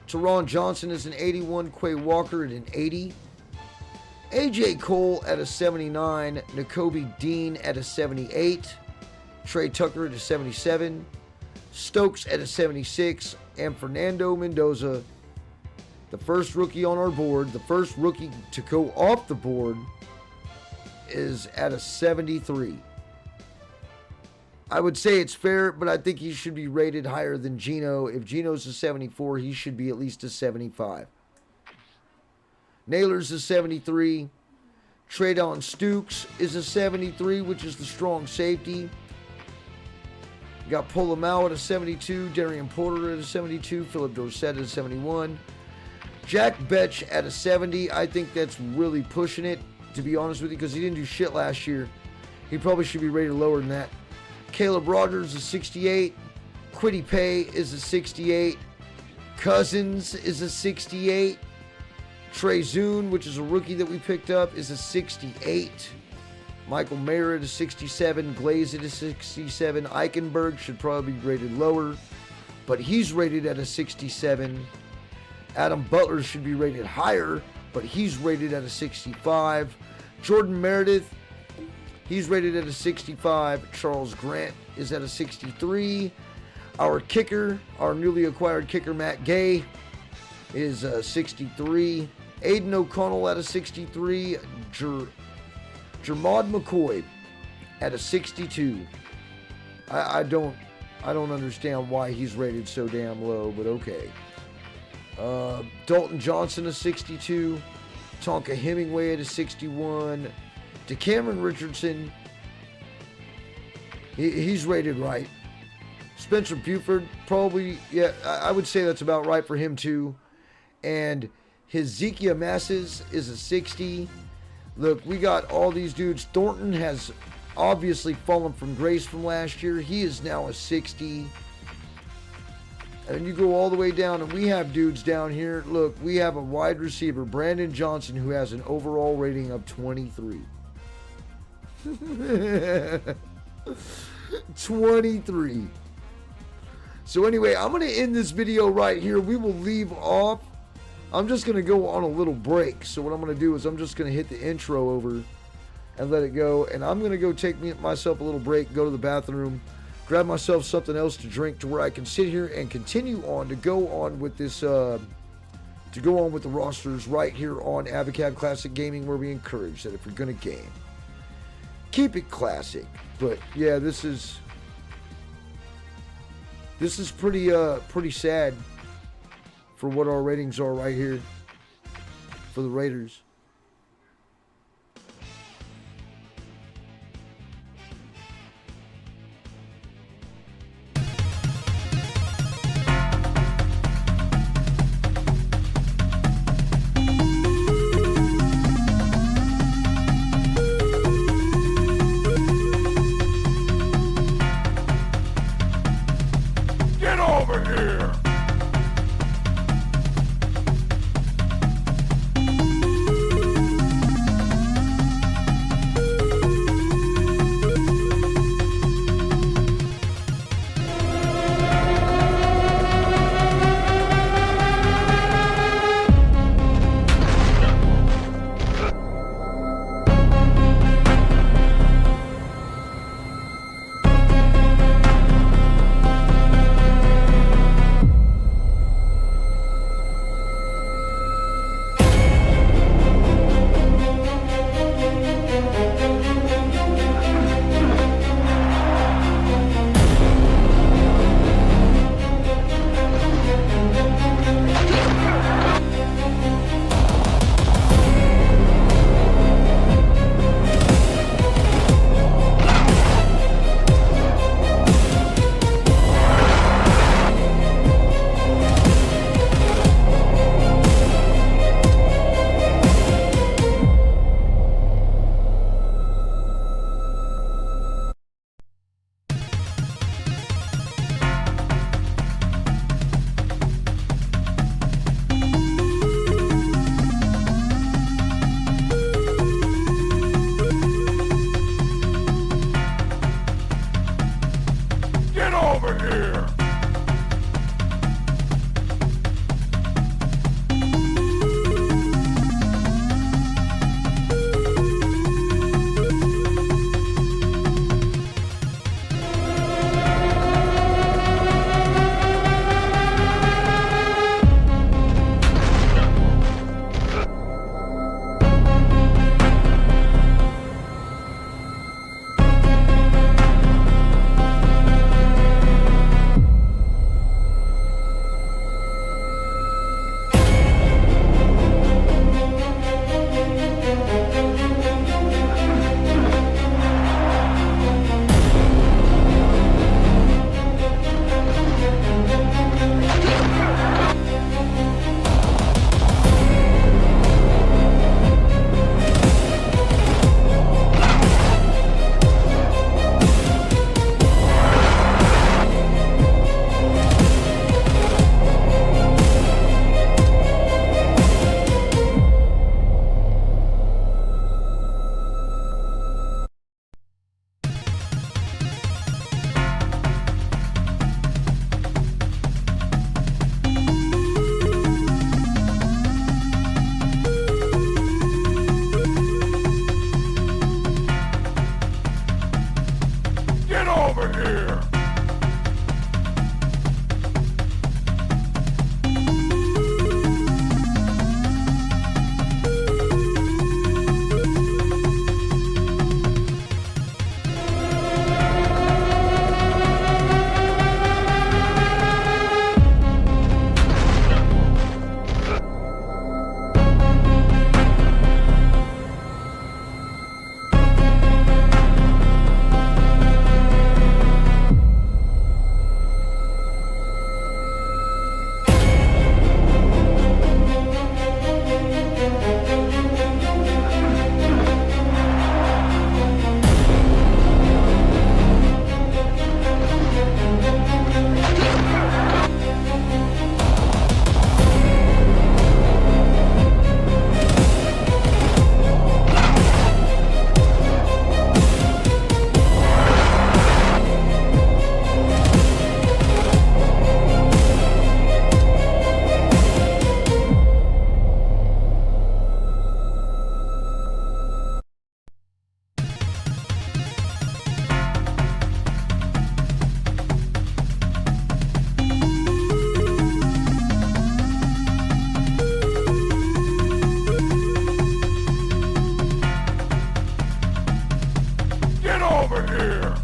Teron Johnson is an 81. Quay Walker at an 80. A.J. Cole at a 79. Nakobe Dean at a 78. Trey Tucker at a 77. Stokes at a 76. And Fernando Mendoza, the first rookie on our board, the first rookie to go off the board, is at a 73. I would say it's fair, but I think he should be rated higher than Geno. If Geno's a 74, he should be at least a 75. Naylor's a 73. Treydon Stukes is a 73, which is the strong safety. You got Polamalu at a 72, Darian Porter at a 72, Philip Dorsett at a 71. Jack Betch at a 70. I think that's really pushing it, to be honest with you, because he didn't do shit last year. He probably should be rated lower than that. Caleb Rogers is a 68. Kwity Paye is a 68. Cousins is a 68. Trey Zune, which is a rookie that we picked up, is a 68. Michael Mayer at a 67. Glaze at a 67. Eichenberg should probably be rated lower, but he's rated at a 67. Adam Butler should be rated higher, but he's rated at a 65. Jordan Meredith, he's rated at a 65. Charles Grant is at a 63. Our kicker, our newly acquired kicker, Matt Gay, is a 63. Aiden O'Connell at a 63. Jermod McCoy at a 62. I don't understand why he's rated so damn low, but okay. Dalton Johnson a 62. Tonka Hemingway at a 61. DeCameron Richardson, he's rated right. Spencer Buford, probably, yeah, I would say that's about right for him too. And Hezekiah Masses is a 60. Look, we got all these dudes. Thornton has obviously fallen from grace from last year. He is now a 60. And you go all the way down, and we have dudes down here. Look, we have a wide receiver, Brandon Johnson, who has an overall rating of 23. 23. So anyway, I'm going to end this video right here. We will leave off. I'm just going to go on a little break. So what I'm going to do is I'm just going to hit the intro over and let it go. And I'm going to go take myself a little break, go to the bathroom, grab myself something else to drink to where I can sit here and continue on to go on with this, to go on with the rosters right here on Abacab Classic Gaming, where we encourage that if you're going to game, keep it classic. But yeah, this is pretty sad for what our ratings are right here for the Raiders. over here!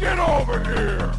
Get over here!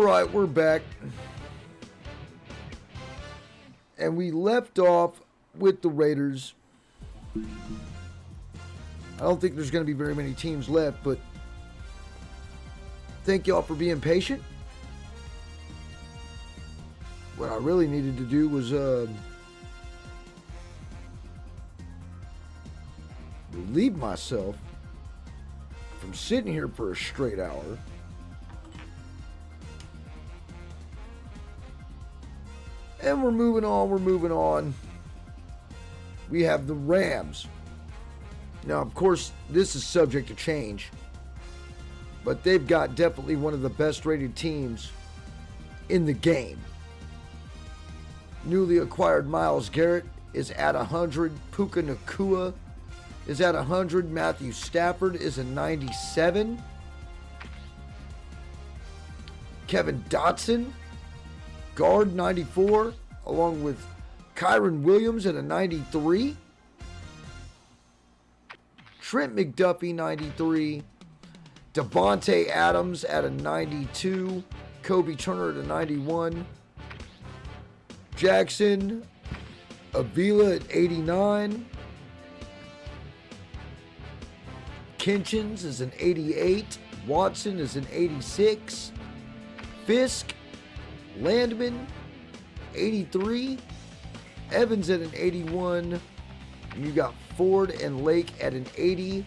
right, we're back. And we left off with the Raiders. I don't think there's going to be very many teams left, but thank y'all for being patient. What I really needed to do was relieve myself from sitting here for a straight hour. And we're moving on. We have the Rams. Now, of course, this is subject to change, but they've got definitely one of the best rated teams in the game. Newly acquired Myles Garrett is at 100. Puka Nacua is at 100. Matthew Stafford is a 97. Kevin Dotson, guard, 94, along with Kyron Williams at a 93. Trent McDuffie, 93. Devontae Adams at a 92. Kobe Turner at a 91. Jackson Avila at 89. Kinchins is an 88. Watson is an 86. Fisk, Landman, 83. Evans at an 81. You got Ford and Lake at an 80.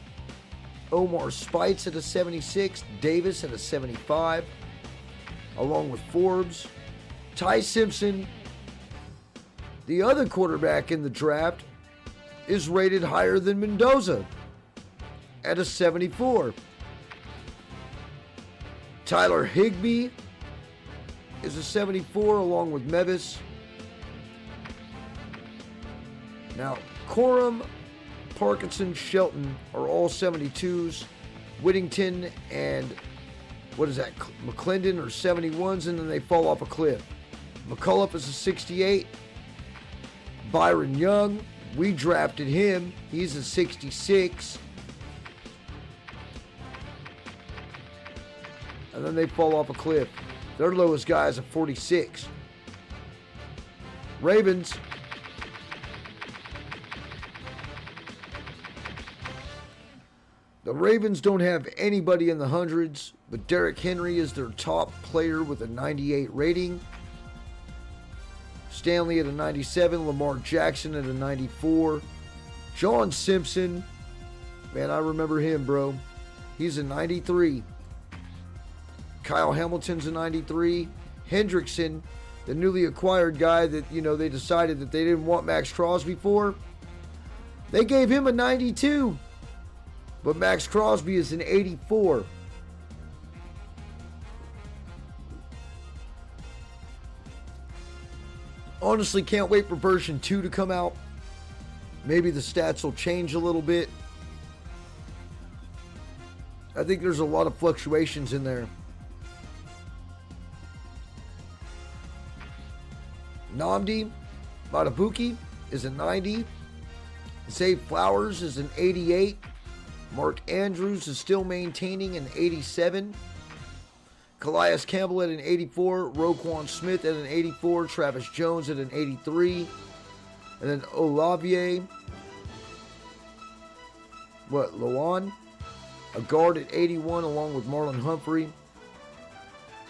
Omar Spites at a 76. Davis at a 75. Along with Forbes. Ty Simpson, the other quarterback in the draft, is rated higher than Mendoza at a 74. Tyler Higbee is a 74 along with Mevis. Now, Corum, Parkinson, Shelton are all 72s. Whittington and McClendon are 71s, and then they fall off a cliff. McCullough is a 68. Byron Young, we drafted him. He's a 66. And then they fall off a cliff. Their lowest guy is a 46. Ravens. The Ravens don't have anybody in the hundreds, but Derrick Henry is their top player with a 98 rating. Stanley at a 97. Lamar Jackson at a 94. John Simpson. Man, I remember him, bro. He's a 93. Kyle Hamilton's a 93. Hendrickson, the newly acquired guy that, they decided that they didn't want Max Crosby for. They gave him a 92. But Max Crosby is an 84. Honestly, can't wait for version 2 to come out. Maybe the stats will change a little bit. I think there's a lot of fluctuations in there. Nnamdi Matabuki is a 90. Zay Flowers is an 88. Mark Andrews is still maintaining an 87. Calais Campbell at an 84. Roquan Smith at an 84. Travis Jones at an 83. And then Olavier Loan, a guard at 81 along with Marlon Humphrey.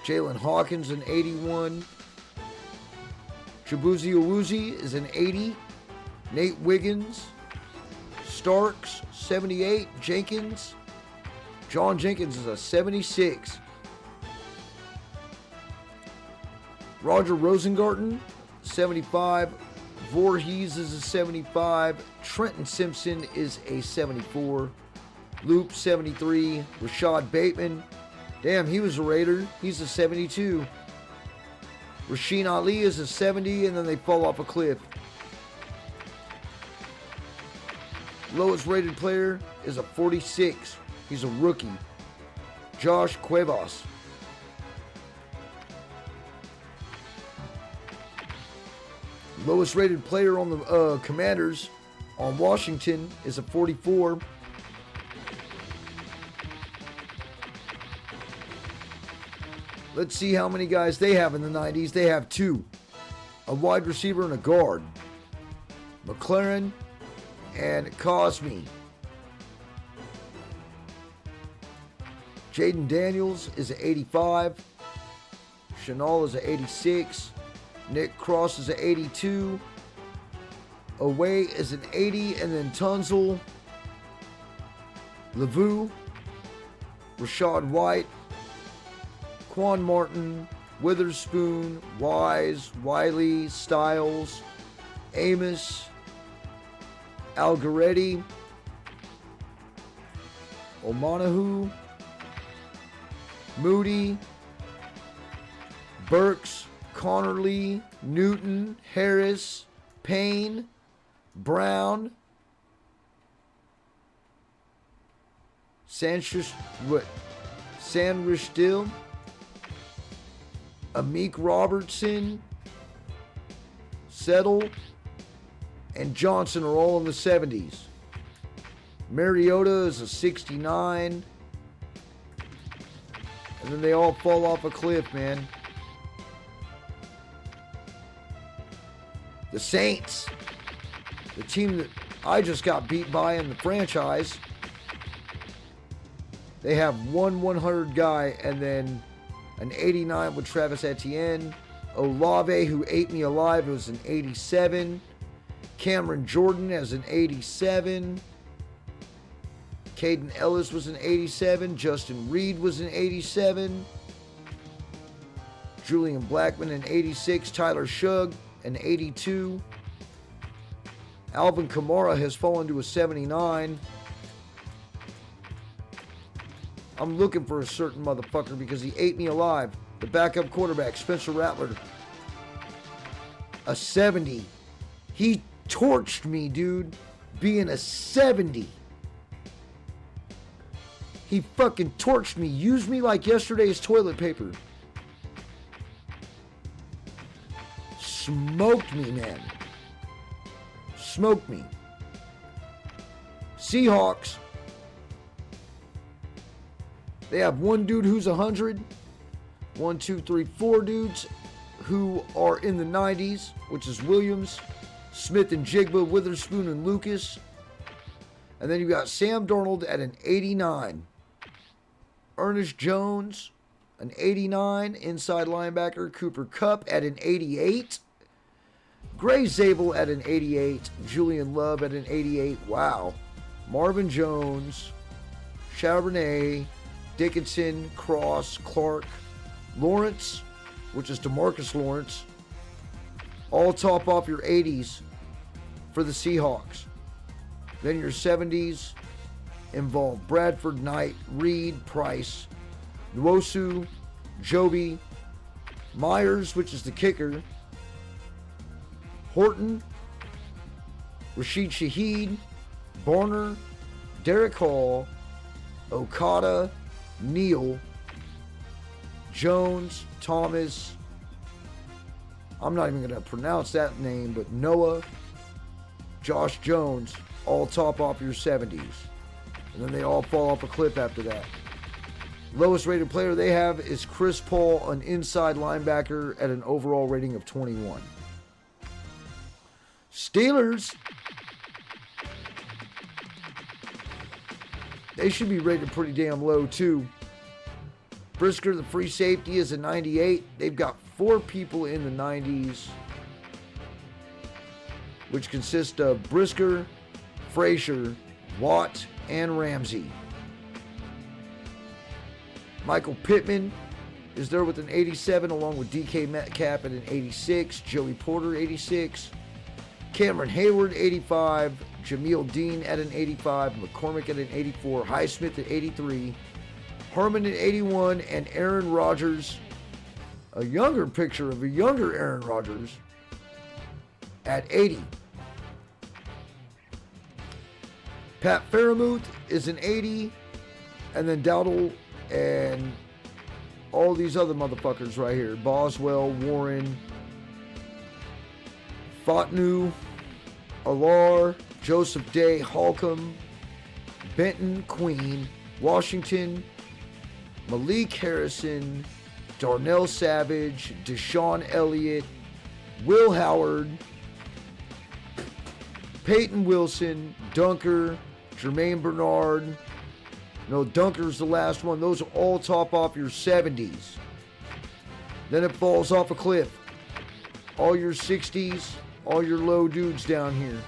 Jalen Hawkins an 81. Chibuzi Owuzi is an 80. Nate Wiggins. Starks, 78. Jenkins. John Jenkins is a 76. Roger Rosengarten, 75. Voorhees is a 75. Trenton Simpson is a 74. Loop, 73. Rashad Bateman. Damn, he was a Raider. He's a 72. Rasheen Ali is a 70, and then they fall off a cliff. Lowest rated player is a 46. He's a rookie. Josh Cuevas. Lowest rated player on the Commanders on Washington is a 44. Let's see how many guys they have in the 90s. They have 2. A wide receiver and a guard. McLaren and Cosme. Jaden Daniels is an 85. Chanel is an 86. Nick Cross is an 82. Away is an 80. And then Tunzel, Lavu, Rashad White, Quan Martin, Witherspoon, Wise, Wiley, Styles, Amos, Algaretti, Omanahu, Moody, Burks, Connerly, Newton, Harris, Payne, Brown, Sanrishdil, Amik Robertson, Settle, and Johnson are all in the 70s. Mariota is a 69. And then they all fall off a cliff, man. The Saints, the team that I just got beat by in the franchise, they have one 100 guy and then an 89 with Travis Etienne. Olave, who ate me alive, was an 87. Cameron Jordan as an 87. Caden Ellis was an 87. Justin Reed was an 87. Julian Blackman an 86. Tyler Shugg an 82. Alvin Kamara has fallen to a 79. I'm looking for a certain motherfucker because he ate me alive. The backup quarterback, Spencer Rattler, a 70. He torched me, dude, being a 70. He fucking torched me. Used me like yesterday's toilet paper. Smoked me, man. Smoked me. Seahawks. They have one dude who's 100. 1, 2, 3, 4 dudes who are in the 90s, which is Williams, Smith and Jigba, Witherspoon and Lucas. And then you got Sam Darnold at an 89. Ernest Jones, an 89. Inside linebacker Cooper Kupp at an 88. Gray Zabel at an 88. Julian Love at an 88. Wow. Marvin Jones, Charbonnet, Dickinson, Cross, Clark, Lawrence, which is DeMarcus Lawrence. All top off your 80s for the Seahawks. Then your 70s involve Bradford, Knight, Reed, Price, Nwosu, Joby, Myers, which is the kicker, Horton, Rashid Shaheed, Barner, Derek Hall, Okada, Neal, Jones, Thomas, I'm not even going to pronounce that name, but Noah, Josh Jones, all top off your 70s. And then they all fall off a cliff after that. Lowest rated player they have is Chris Paul, an inside linebacker at an overall rating of 21. Steelers, they should be rated pretty damn low too. Brisker, the free safety, is a 98. They've got 4 people in the 90s, which consist of Brisker, Frazier, Watt, and Ramsey. Michael Pittman is there with an 87, along with DK Metcalf at an 86, Joey Porter 86, Cameron Hayward 85, Jameel Dean at an 85, McCormick at an 84, Highsmith at 83, Herman at 81, and Aaron Rodgers, a younger picture of a younger Aaron Rodgers, at 80. Pat Freiermuth is an 80, and then Dowdle and all these other motherfuckers right here. Boswell, Warren, Fotnu, Alar, Joseph Day, Holcomb, Benton, Queen, Washington, Malik Harrison, Darnell Savage, Deshaun Elliott, Will Howard, Peyton Wilson, Dunker, Jermaine Bernard. No, Dunker's the last one. Those are all top off your 70s. Then it falls off a cliff. All your 60s, all your low dudes down here.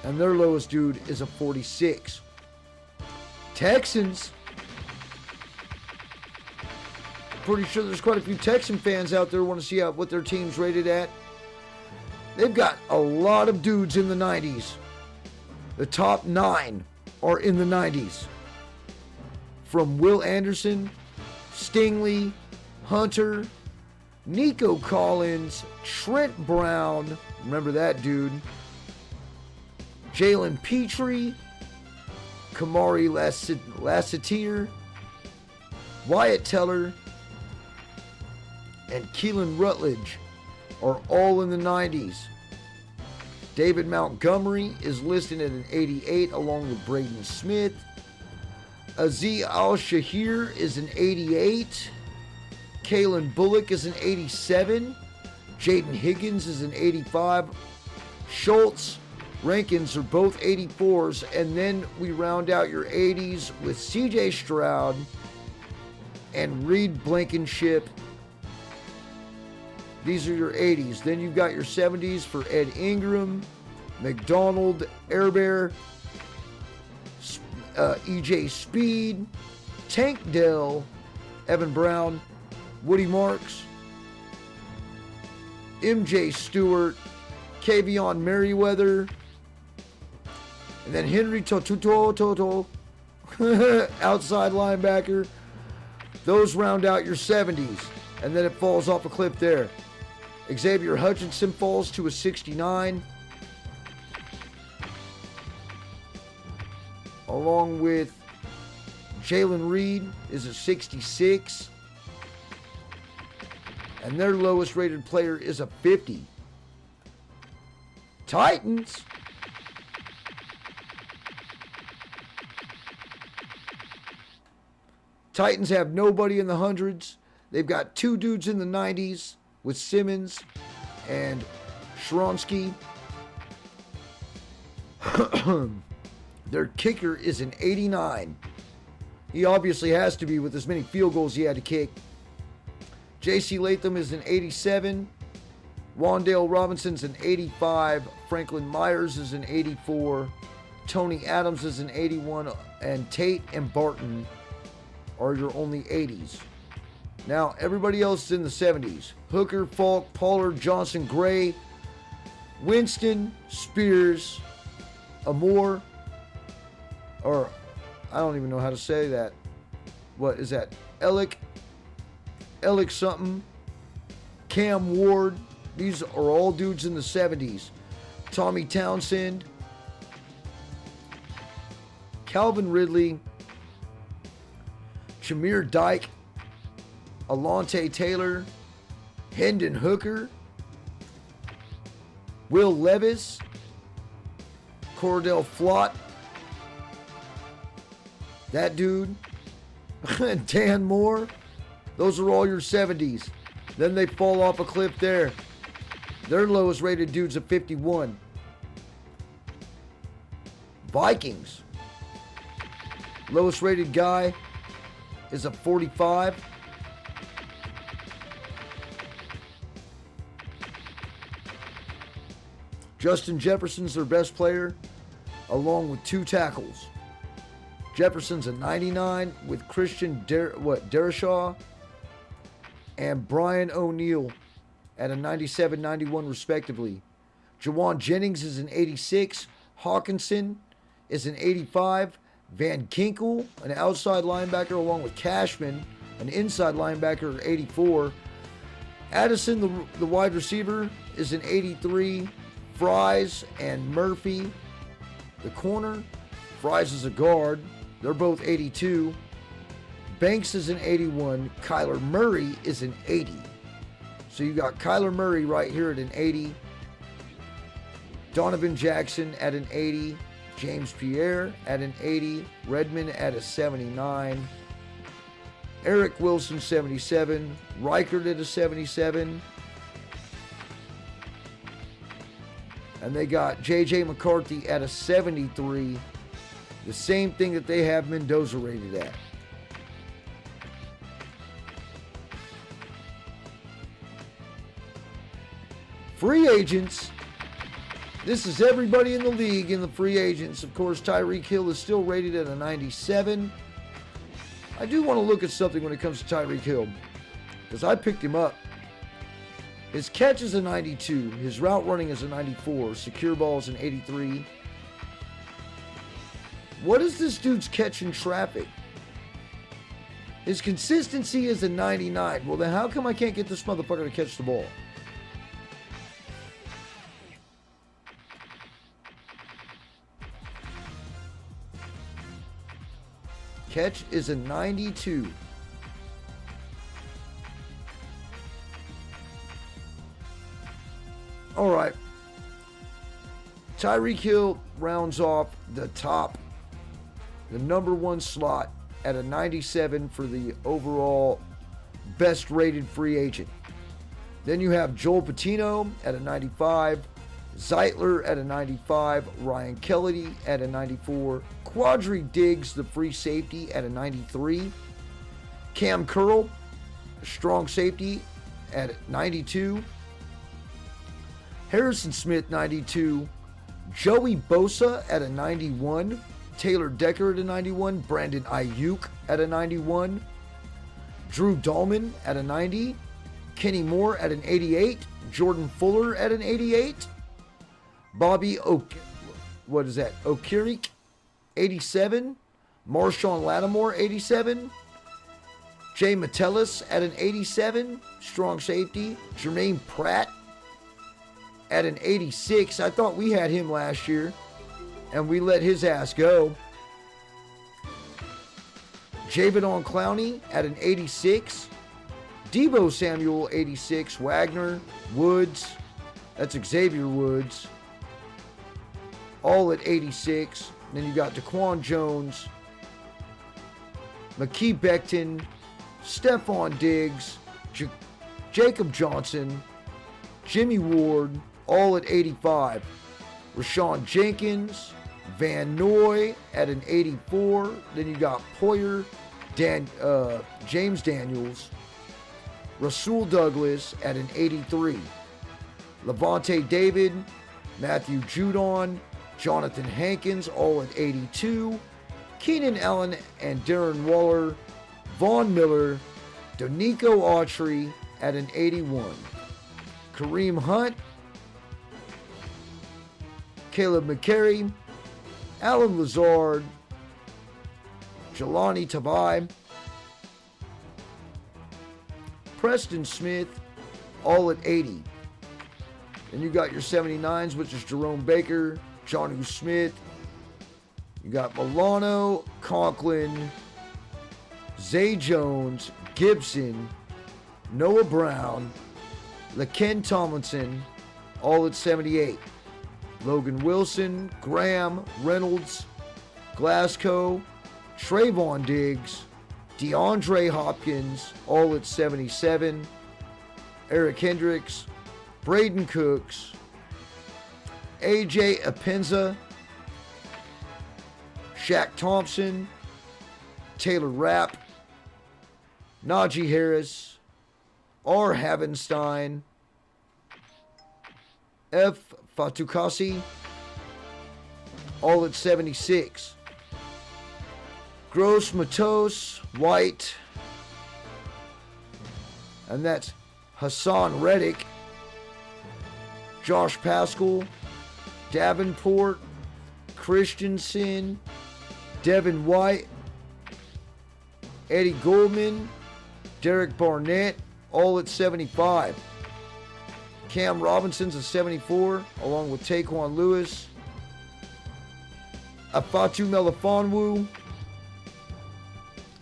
And their lowest dude is a 46. Texans. Pretty sure there's quite a few Texan fans out there who want to see what their team's rated at. They've got a lot of dudes in the 90s. The top 9 are in the 90s. From Will Anderson, Stingley, Hunter, Nico Collins, Trent Brown, remember that dude, Jalen Petrie, Kamari Lassitier, Wyatt Teller, and Keelan Rutledge are all in the 90s. David Montgomery is listed at an 88 along with Braden Smith. Azeez Al-Shahir is an 88. Kalen Bullock is an 87. Jaden Higgins is an 85. Schultz, Rankins are both 84s, and then we round out your 80s with CJ Stroud and Reed Blankenship. These are your 80s. Then you've got your 70s for Ed Ingram, McDonald, Airbear, EJ Speed, Tank Dell, Evan Brown, Woody Marks, MJ Stewart, Kavion Merriweather, and then Henry Toto, outside linebacker. Those round out your 70s, and then it falls off a cliff there. Xavier Hutchinson falls to a 69, along with Jalen Reed is a 66, and their lowest rated player is a 50. Titans. Titans have nobody in the hundreds. They've got 2 dudes in the 90s with Simmons and Shronsky. Their kicker is an 89. He obviously has to be with as many field goals he had to kick. J.C. Latham is an 87. Wandale Robinson's an 85. Franklin Myers is an 84. Tony Adams is an 81. And Tate and Barton are your only 80s. Now, everybody else is in the 70s. Hooker, Falk, Pollard, Johnson, Gray, Winston, Spears, Amore, or I don't even know how to say that. What is that? Ellick something. Cam Ward. These are all dudes in the 70s. Tommy Townsend, Calvin Ridley, Jameer Dyke, Alontae Taylor, Hendon Hooker, Will Levis, Cordell Flott, that dude, Dan Moore. Those are all your 70s. Then they fall off a cliff there. Their lowest rated dude's a 51. Vikings. Lowest rated guy is a 45. Justin Jefferson's their best player, along with 2 tackles. Jefferson's a 99 with Christian Derishaw and Brian O'Neill at a 97-91 respectively. Jawan Jennings is an 86. Hawkinson is an 85. Van Ginkel, an outside linebacker, along with Cashman, an inside linebacker, 84. Addison, the wide receiver, is an 83. Fries and Murphy, the corner. Fries is a guard. They're both 82. Banks is an 81. Kyler Murray is an 80. So you got Kyler Murray right here at an 80. Donovan Jackson at an 80. James Pierre at an 80. Redmond at a 79. Eric Wilson, 77. Reichert at a 77. And they got J.J. McCarthy at a 73. The same thing that they have Mendoza rated at. Free agents. This is everybody in the league in the free agents. Of course, Tyreek Hill is still rated at a 97. I do want to look at something when it comes to Tyreek Hill, because I picked him up. His catch is a 92. His route running is a 94. Secure ball is an 83. What is this dude's catch in traffic? His consistency is a 99. Well, then how come I can't get this motherfucker to catch the ball? Catch is a 92. All right. Tyreek Hill rounds off the top, the number one slot at a 97 for the overall best rated free agent. Then you have Joel Patino at a 95, Zeitler at a 95, Ryan Kelly at a 94, Quadri Diggs, the free safety, at a 93, Cam Curl, a strong safety, at 92, Harrison Smith, 92, Joey Bosa at a 91, Taylor Decker at a 91, Brandon Ayuk at a 91, Drew Dahlman at a 90, Kenny Moore at an 88, Jordan Fuller at an 88, Bobby Okereke, 87, Marshawn Lattimore, 87, Jay Metellus at an 87, strong safety, Jermaine Pratt at an 86. I thought we had him last year, and we let his ass go. Javidon Clowney at an 86. Debo Samuel, 86. Wagner, Woods, that's Xavier Woods, all at 86. Then you got Daquan Jones, Makee Becton, Stephon Diggs, Jacob Johnson, Jimmy Ward, all at 85. Rashawn Jenkins, Van Noy at an 84. Then you got Poyer, James Daniels, Rasul Douglas at an 83. Levante David, Matthew Judon, Jonathan Hankins, all at 82. Keenan Allen and Darren Waller, Vaughn Miller, Donico Autry at an 81. Kareem Hunt, Caleb McCary, Alan Lazard, Jelani Tavai, Preston Smith, all at 80. Then you got your 79s, which is Jerome Baker, Jonnu Smith. You got Milano, Conklin, Zay Jones, Gibson, Noah Brown, LaKen Tomlinson, all at 78. Logan Wilson, Graham, Reynolds, Glasgow, Trayvon Diggs, DeAndre Hopkins, all at 77. Eric Hendricks, Braden Cooks, AJ Epenza, Shaq Thompson, Taylor Rapp, Najee Harris, R. Havenstein, F. Fatukasi, all at 76. Gross Matos, White, and that's Hassan Reddick, Josh Paschal, Davenport, Christensen, Devin White, Eddie Goldman, Derek Barnett, all at 75. Cam Robinson's a 74, along with Taquan Lewis, Afatu Melifonwu,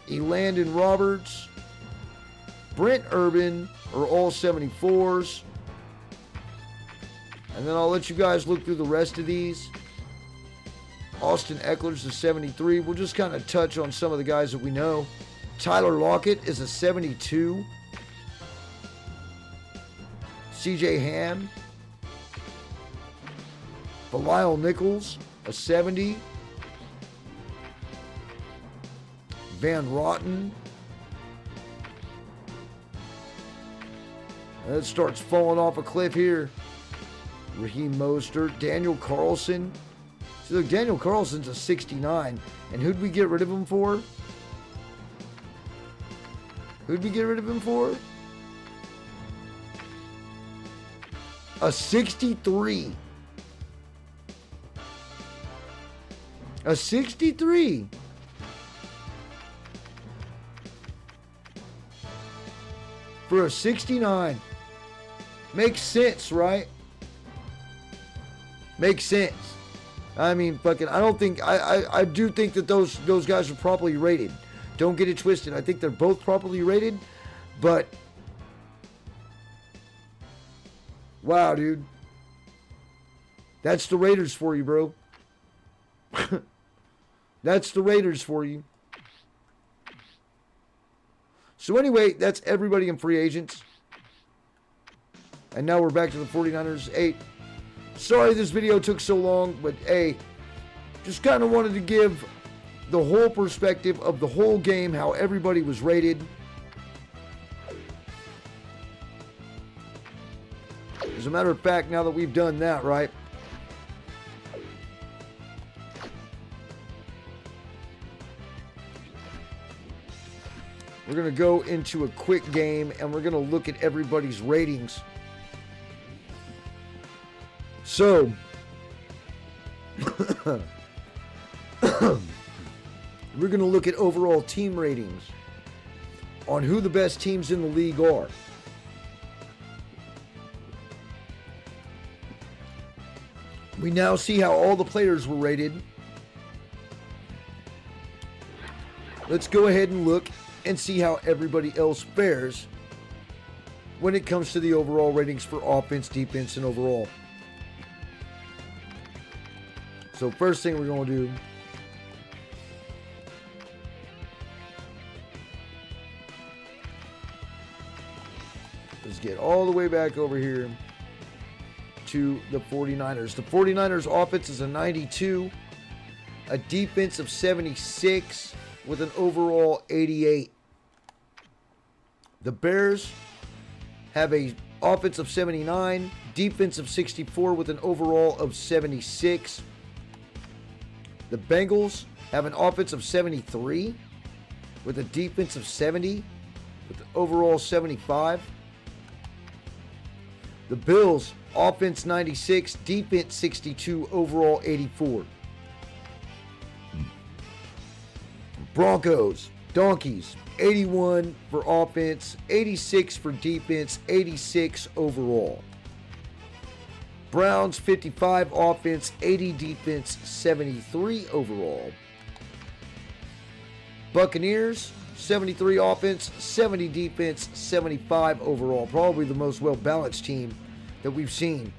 Elandon Roberts, Brent Urban are all 74s. And then I'll let you guys look through the rest of these. Austin Eckler's a 73. We'll just kind of touch on some of the guys that we know. Tyler Lockett is a 72. CJ Ham. Belial Nichols, a 70. Van Rotten. And it starts falling off a cliff here. Raheem Mostert. Daniel Carlson. See, look, Daniel Carlson's a 69. And who'd we get rid of him for? Who'd we get rid of him for? A 63. A 63. For a 69. Makes sense, right? Makes sense. I mean, fucking, I don't think, I do think that those guys are properly rated. Don't get it twisted. I think they're both properly rated, but wow, dude. That's the Raiders for you, bro. That's the Raiders for you. So anyway, that's everybody in free agents. And now we're back to the 49ers. Hey, sorry this video took so long, but hey, just kind of wanted to give the whole perspective of the whole game, how everybody was rated. As a matter of fact, now that we've done that, right? We're going to go into a quick game and we're going to look at everybody's ratings. So, we're going to look at overall team ratings on who the best teams in the league are. We now see how all the players were rated. Let's go ahead and look and see how everybody else fares when it comes to the overall ratings for offense, defense, and overall. So first thing we're going to do is get all the way back over here to the 49ers. The 49ers offense is a 92, a defense of 76 with an overall 88. The Bears have a offense of 79, defense of 64 with an overall of 76. The Bengals have an offense of 73 with a defense of 70 with an overall 75. The Bills, offense 96, defense 62, overall 84. Broncos, Donkeys, 81 for offense, 86 for defense, 86 overall. Browns, 55 offense, 80 defense, 73 overall. Buccaneers, 73 offense, 70 defense, 75 overall. Probably the most well-balanced team that we've seen.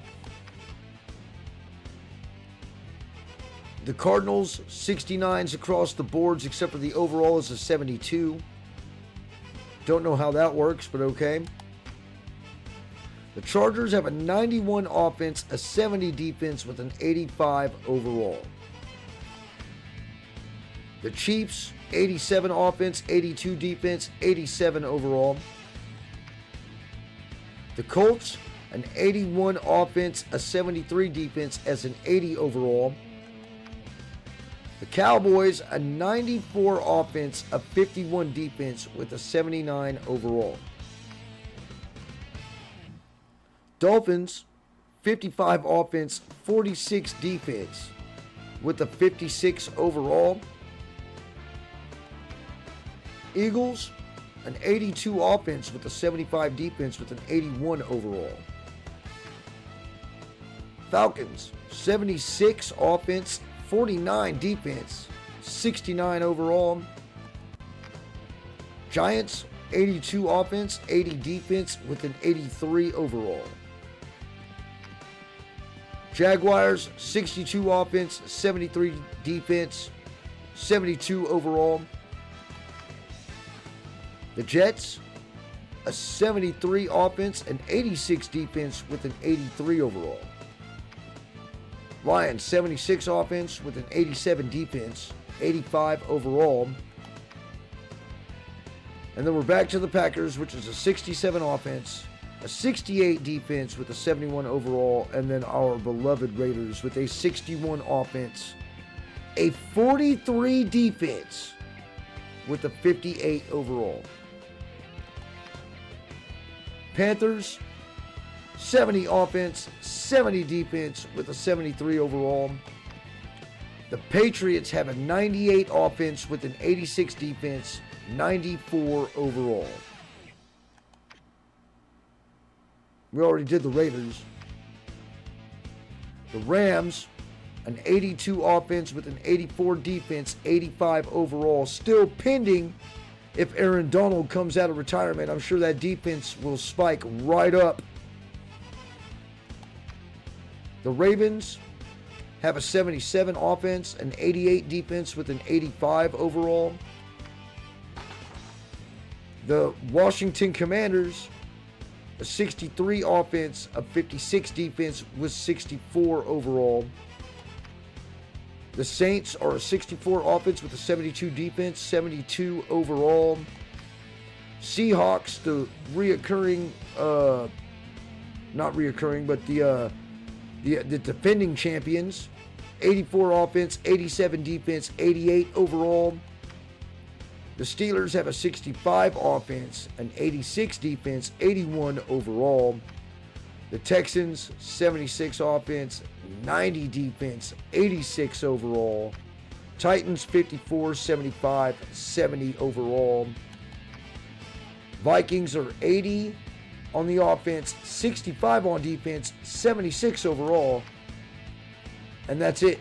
The Cardinals, 69s across the boards, except for the overall is a 72. Don't know how that works, but okay. The Chargers have a 91 offense, a 70 defense with an 85 overall. The Chiefs, 87 offense, 82 defense, 87 overall. The Colts, an 81 offense, a 73 defense as an 80 overall. The Cowboys, a 94 offense, a 51 defense with a 79 overall. Dolphins, 55 offense, 46 defense with a 56 overall. Eagles, an 82 offense with a 75 defense with an 81 overall. Falcons, 76 offense, 49 defense, 69 overall. Giants, 82 offense, 80 defense with an 83 overall. Jaguars, 62 offense, 73 defense, 72 overall. The Jets, a 73 offense and 86 defense with an 83 overall. Lions, 76 offense with an 87 defense, 85 overall. And then we're back to the Packers, which is a 67 offense, a 68 defense with a 71 overall, and then our beloved Raiders with a 61 offense, a 43 defense with a 58 overall. Panthers, 70 offense, 70 defense with a 73 overall. The Patriots have a 98 offense with an 86 defense, 94 overall. We already did the Raiders. The Rams, an 82 offense with an 84 defense, 85 overall. Still pending if Aaron Donald comes out of retirement. I'm sure that defense will spike right up. The Ravens have a 77 offense, an 88 defense with an 85 overall. The Washington Commanders, a 63 offense, a 56 defense with 64 overall. The Saints are a 64 offense with a 72 defense, 72 overall. Seahawks, the the defending champions, 84 offense, 87 defense, 88 overall. The Steelers have a 65 offense, an 86 defense, 81 overall. The Texans, 76 offense, 90 defense, 86 overall. Titans, 54, 75, 70 overall. Vikings are 80 on the offense, 65 on defense, 76 overall. And that's it.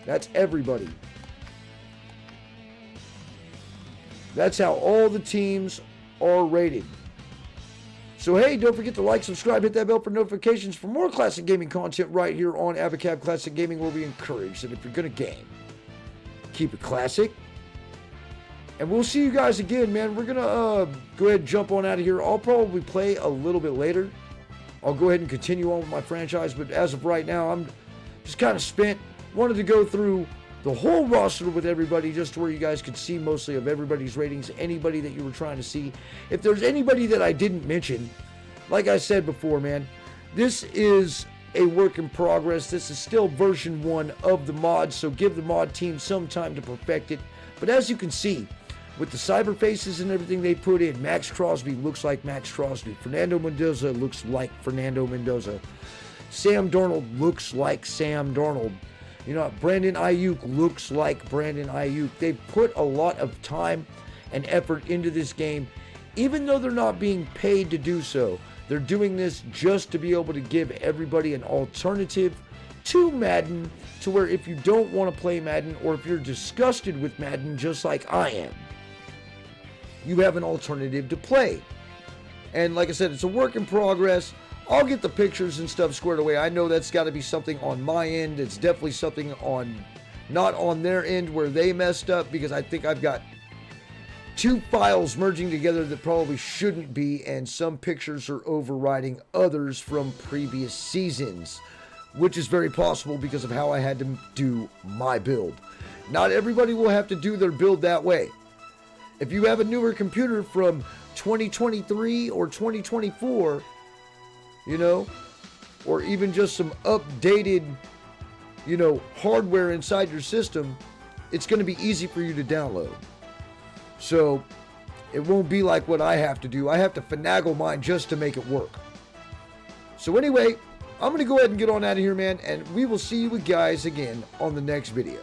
That's everybody. That's how all the teams are rated. So hey, don't forget to like, subscribe, hit that bell for notifications for more classic gaming content right here on Abacab Classic Gaming, where we encourage that if you're going to game, keep it classic. And we'll see you guys again, man. We're going to go ahead and jump on out of here. I'll probably play a little bit later. I'll go ahead and continue on with my franchise, but as of right now, I'm just kind of spent. Wanted to go through the whole roster with everybody, just to where you guys could see mostly of everybody's ratings, anybody that you were trying to see. If there's anybody that I didn't mention, like I said before, man, this is a work in progress. This is still version 1 of the mod, so give the mod team some time to perfect it. But as you can see, with the cyber faces and everything they put in, Max Crosby looks like Max Crosby. Fernando Mendoza looks like Fernando Mendoza. Sam Darnold looks like Sam Darnold. You know, Brandon Ayuk looks like Brandon Ayuk. They've put a lot of time and effort into this game. Even though they're not being paid to do so, they're doing this just to be able to give everybody an alternative to Madden, to where if you don't want to play Madden, or if you're disgusted with Madden just like I am, you have an alternative to play. And like I said, it's a work in progress. I'll get the pictures and stuff squared away. I know that's got to be something on my end. It's definitely something not on their end where they messed up, because I think I've got 2 files merging together that probably shouldn't be, and some pictures are overriding others from previous seasons, which is very possible because of how I had to do my build. Not everybody will have to do their build that way. If you have a newer computer from 2023 or 2024, you know, or even just some updated, you know, hardware inside your system, it's going to be easy for you to download. So it won't be like what I have to do. I have to finagle mine just to make it work. So anyway, I'm going to go ahead and get on out of here, man, and we will see you guys again on the next video.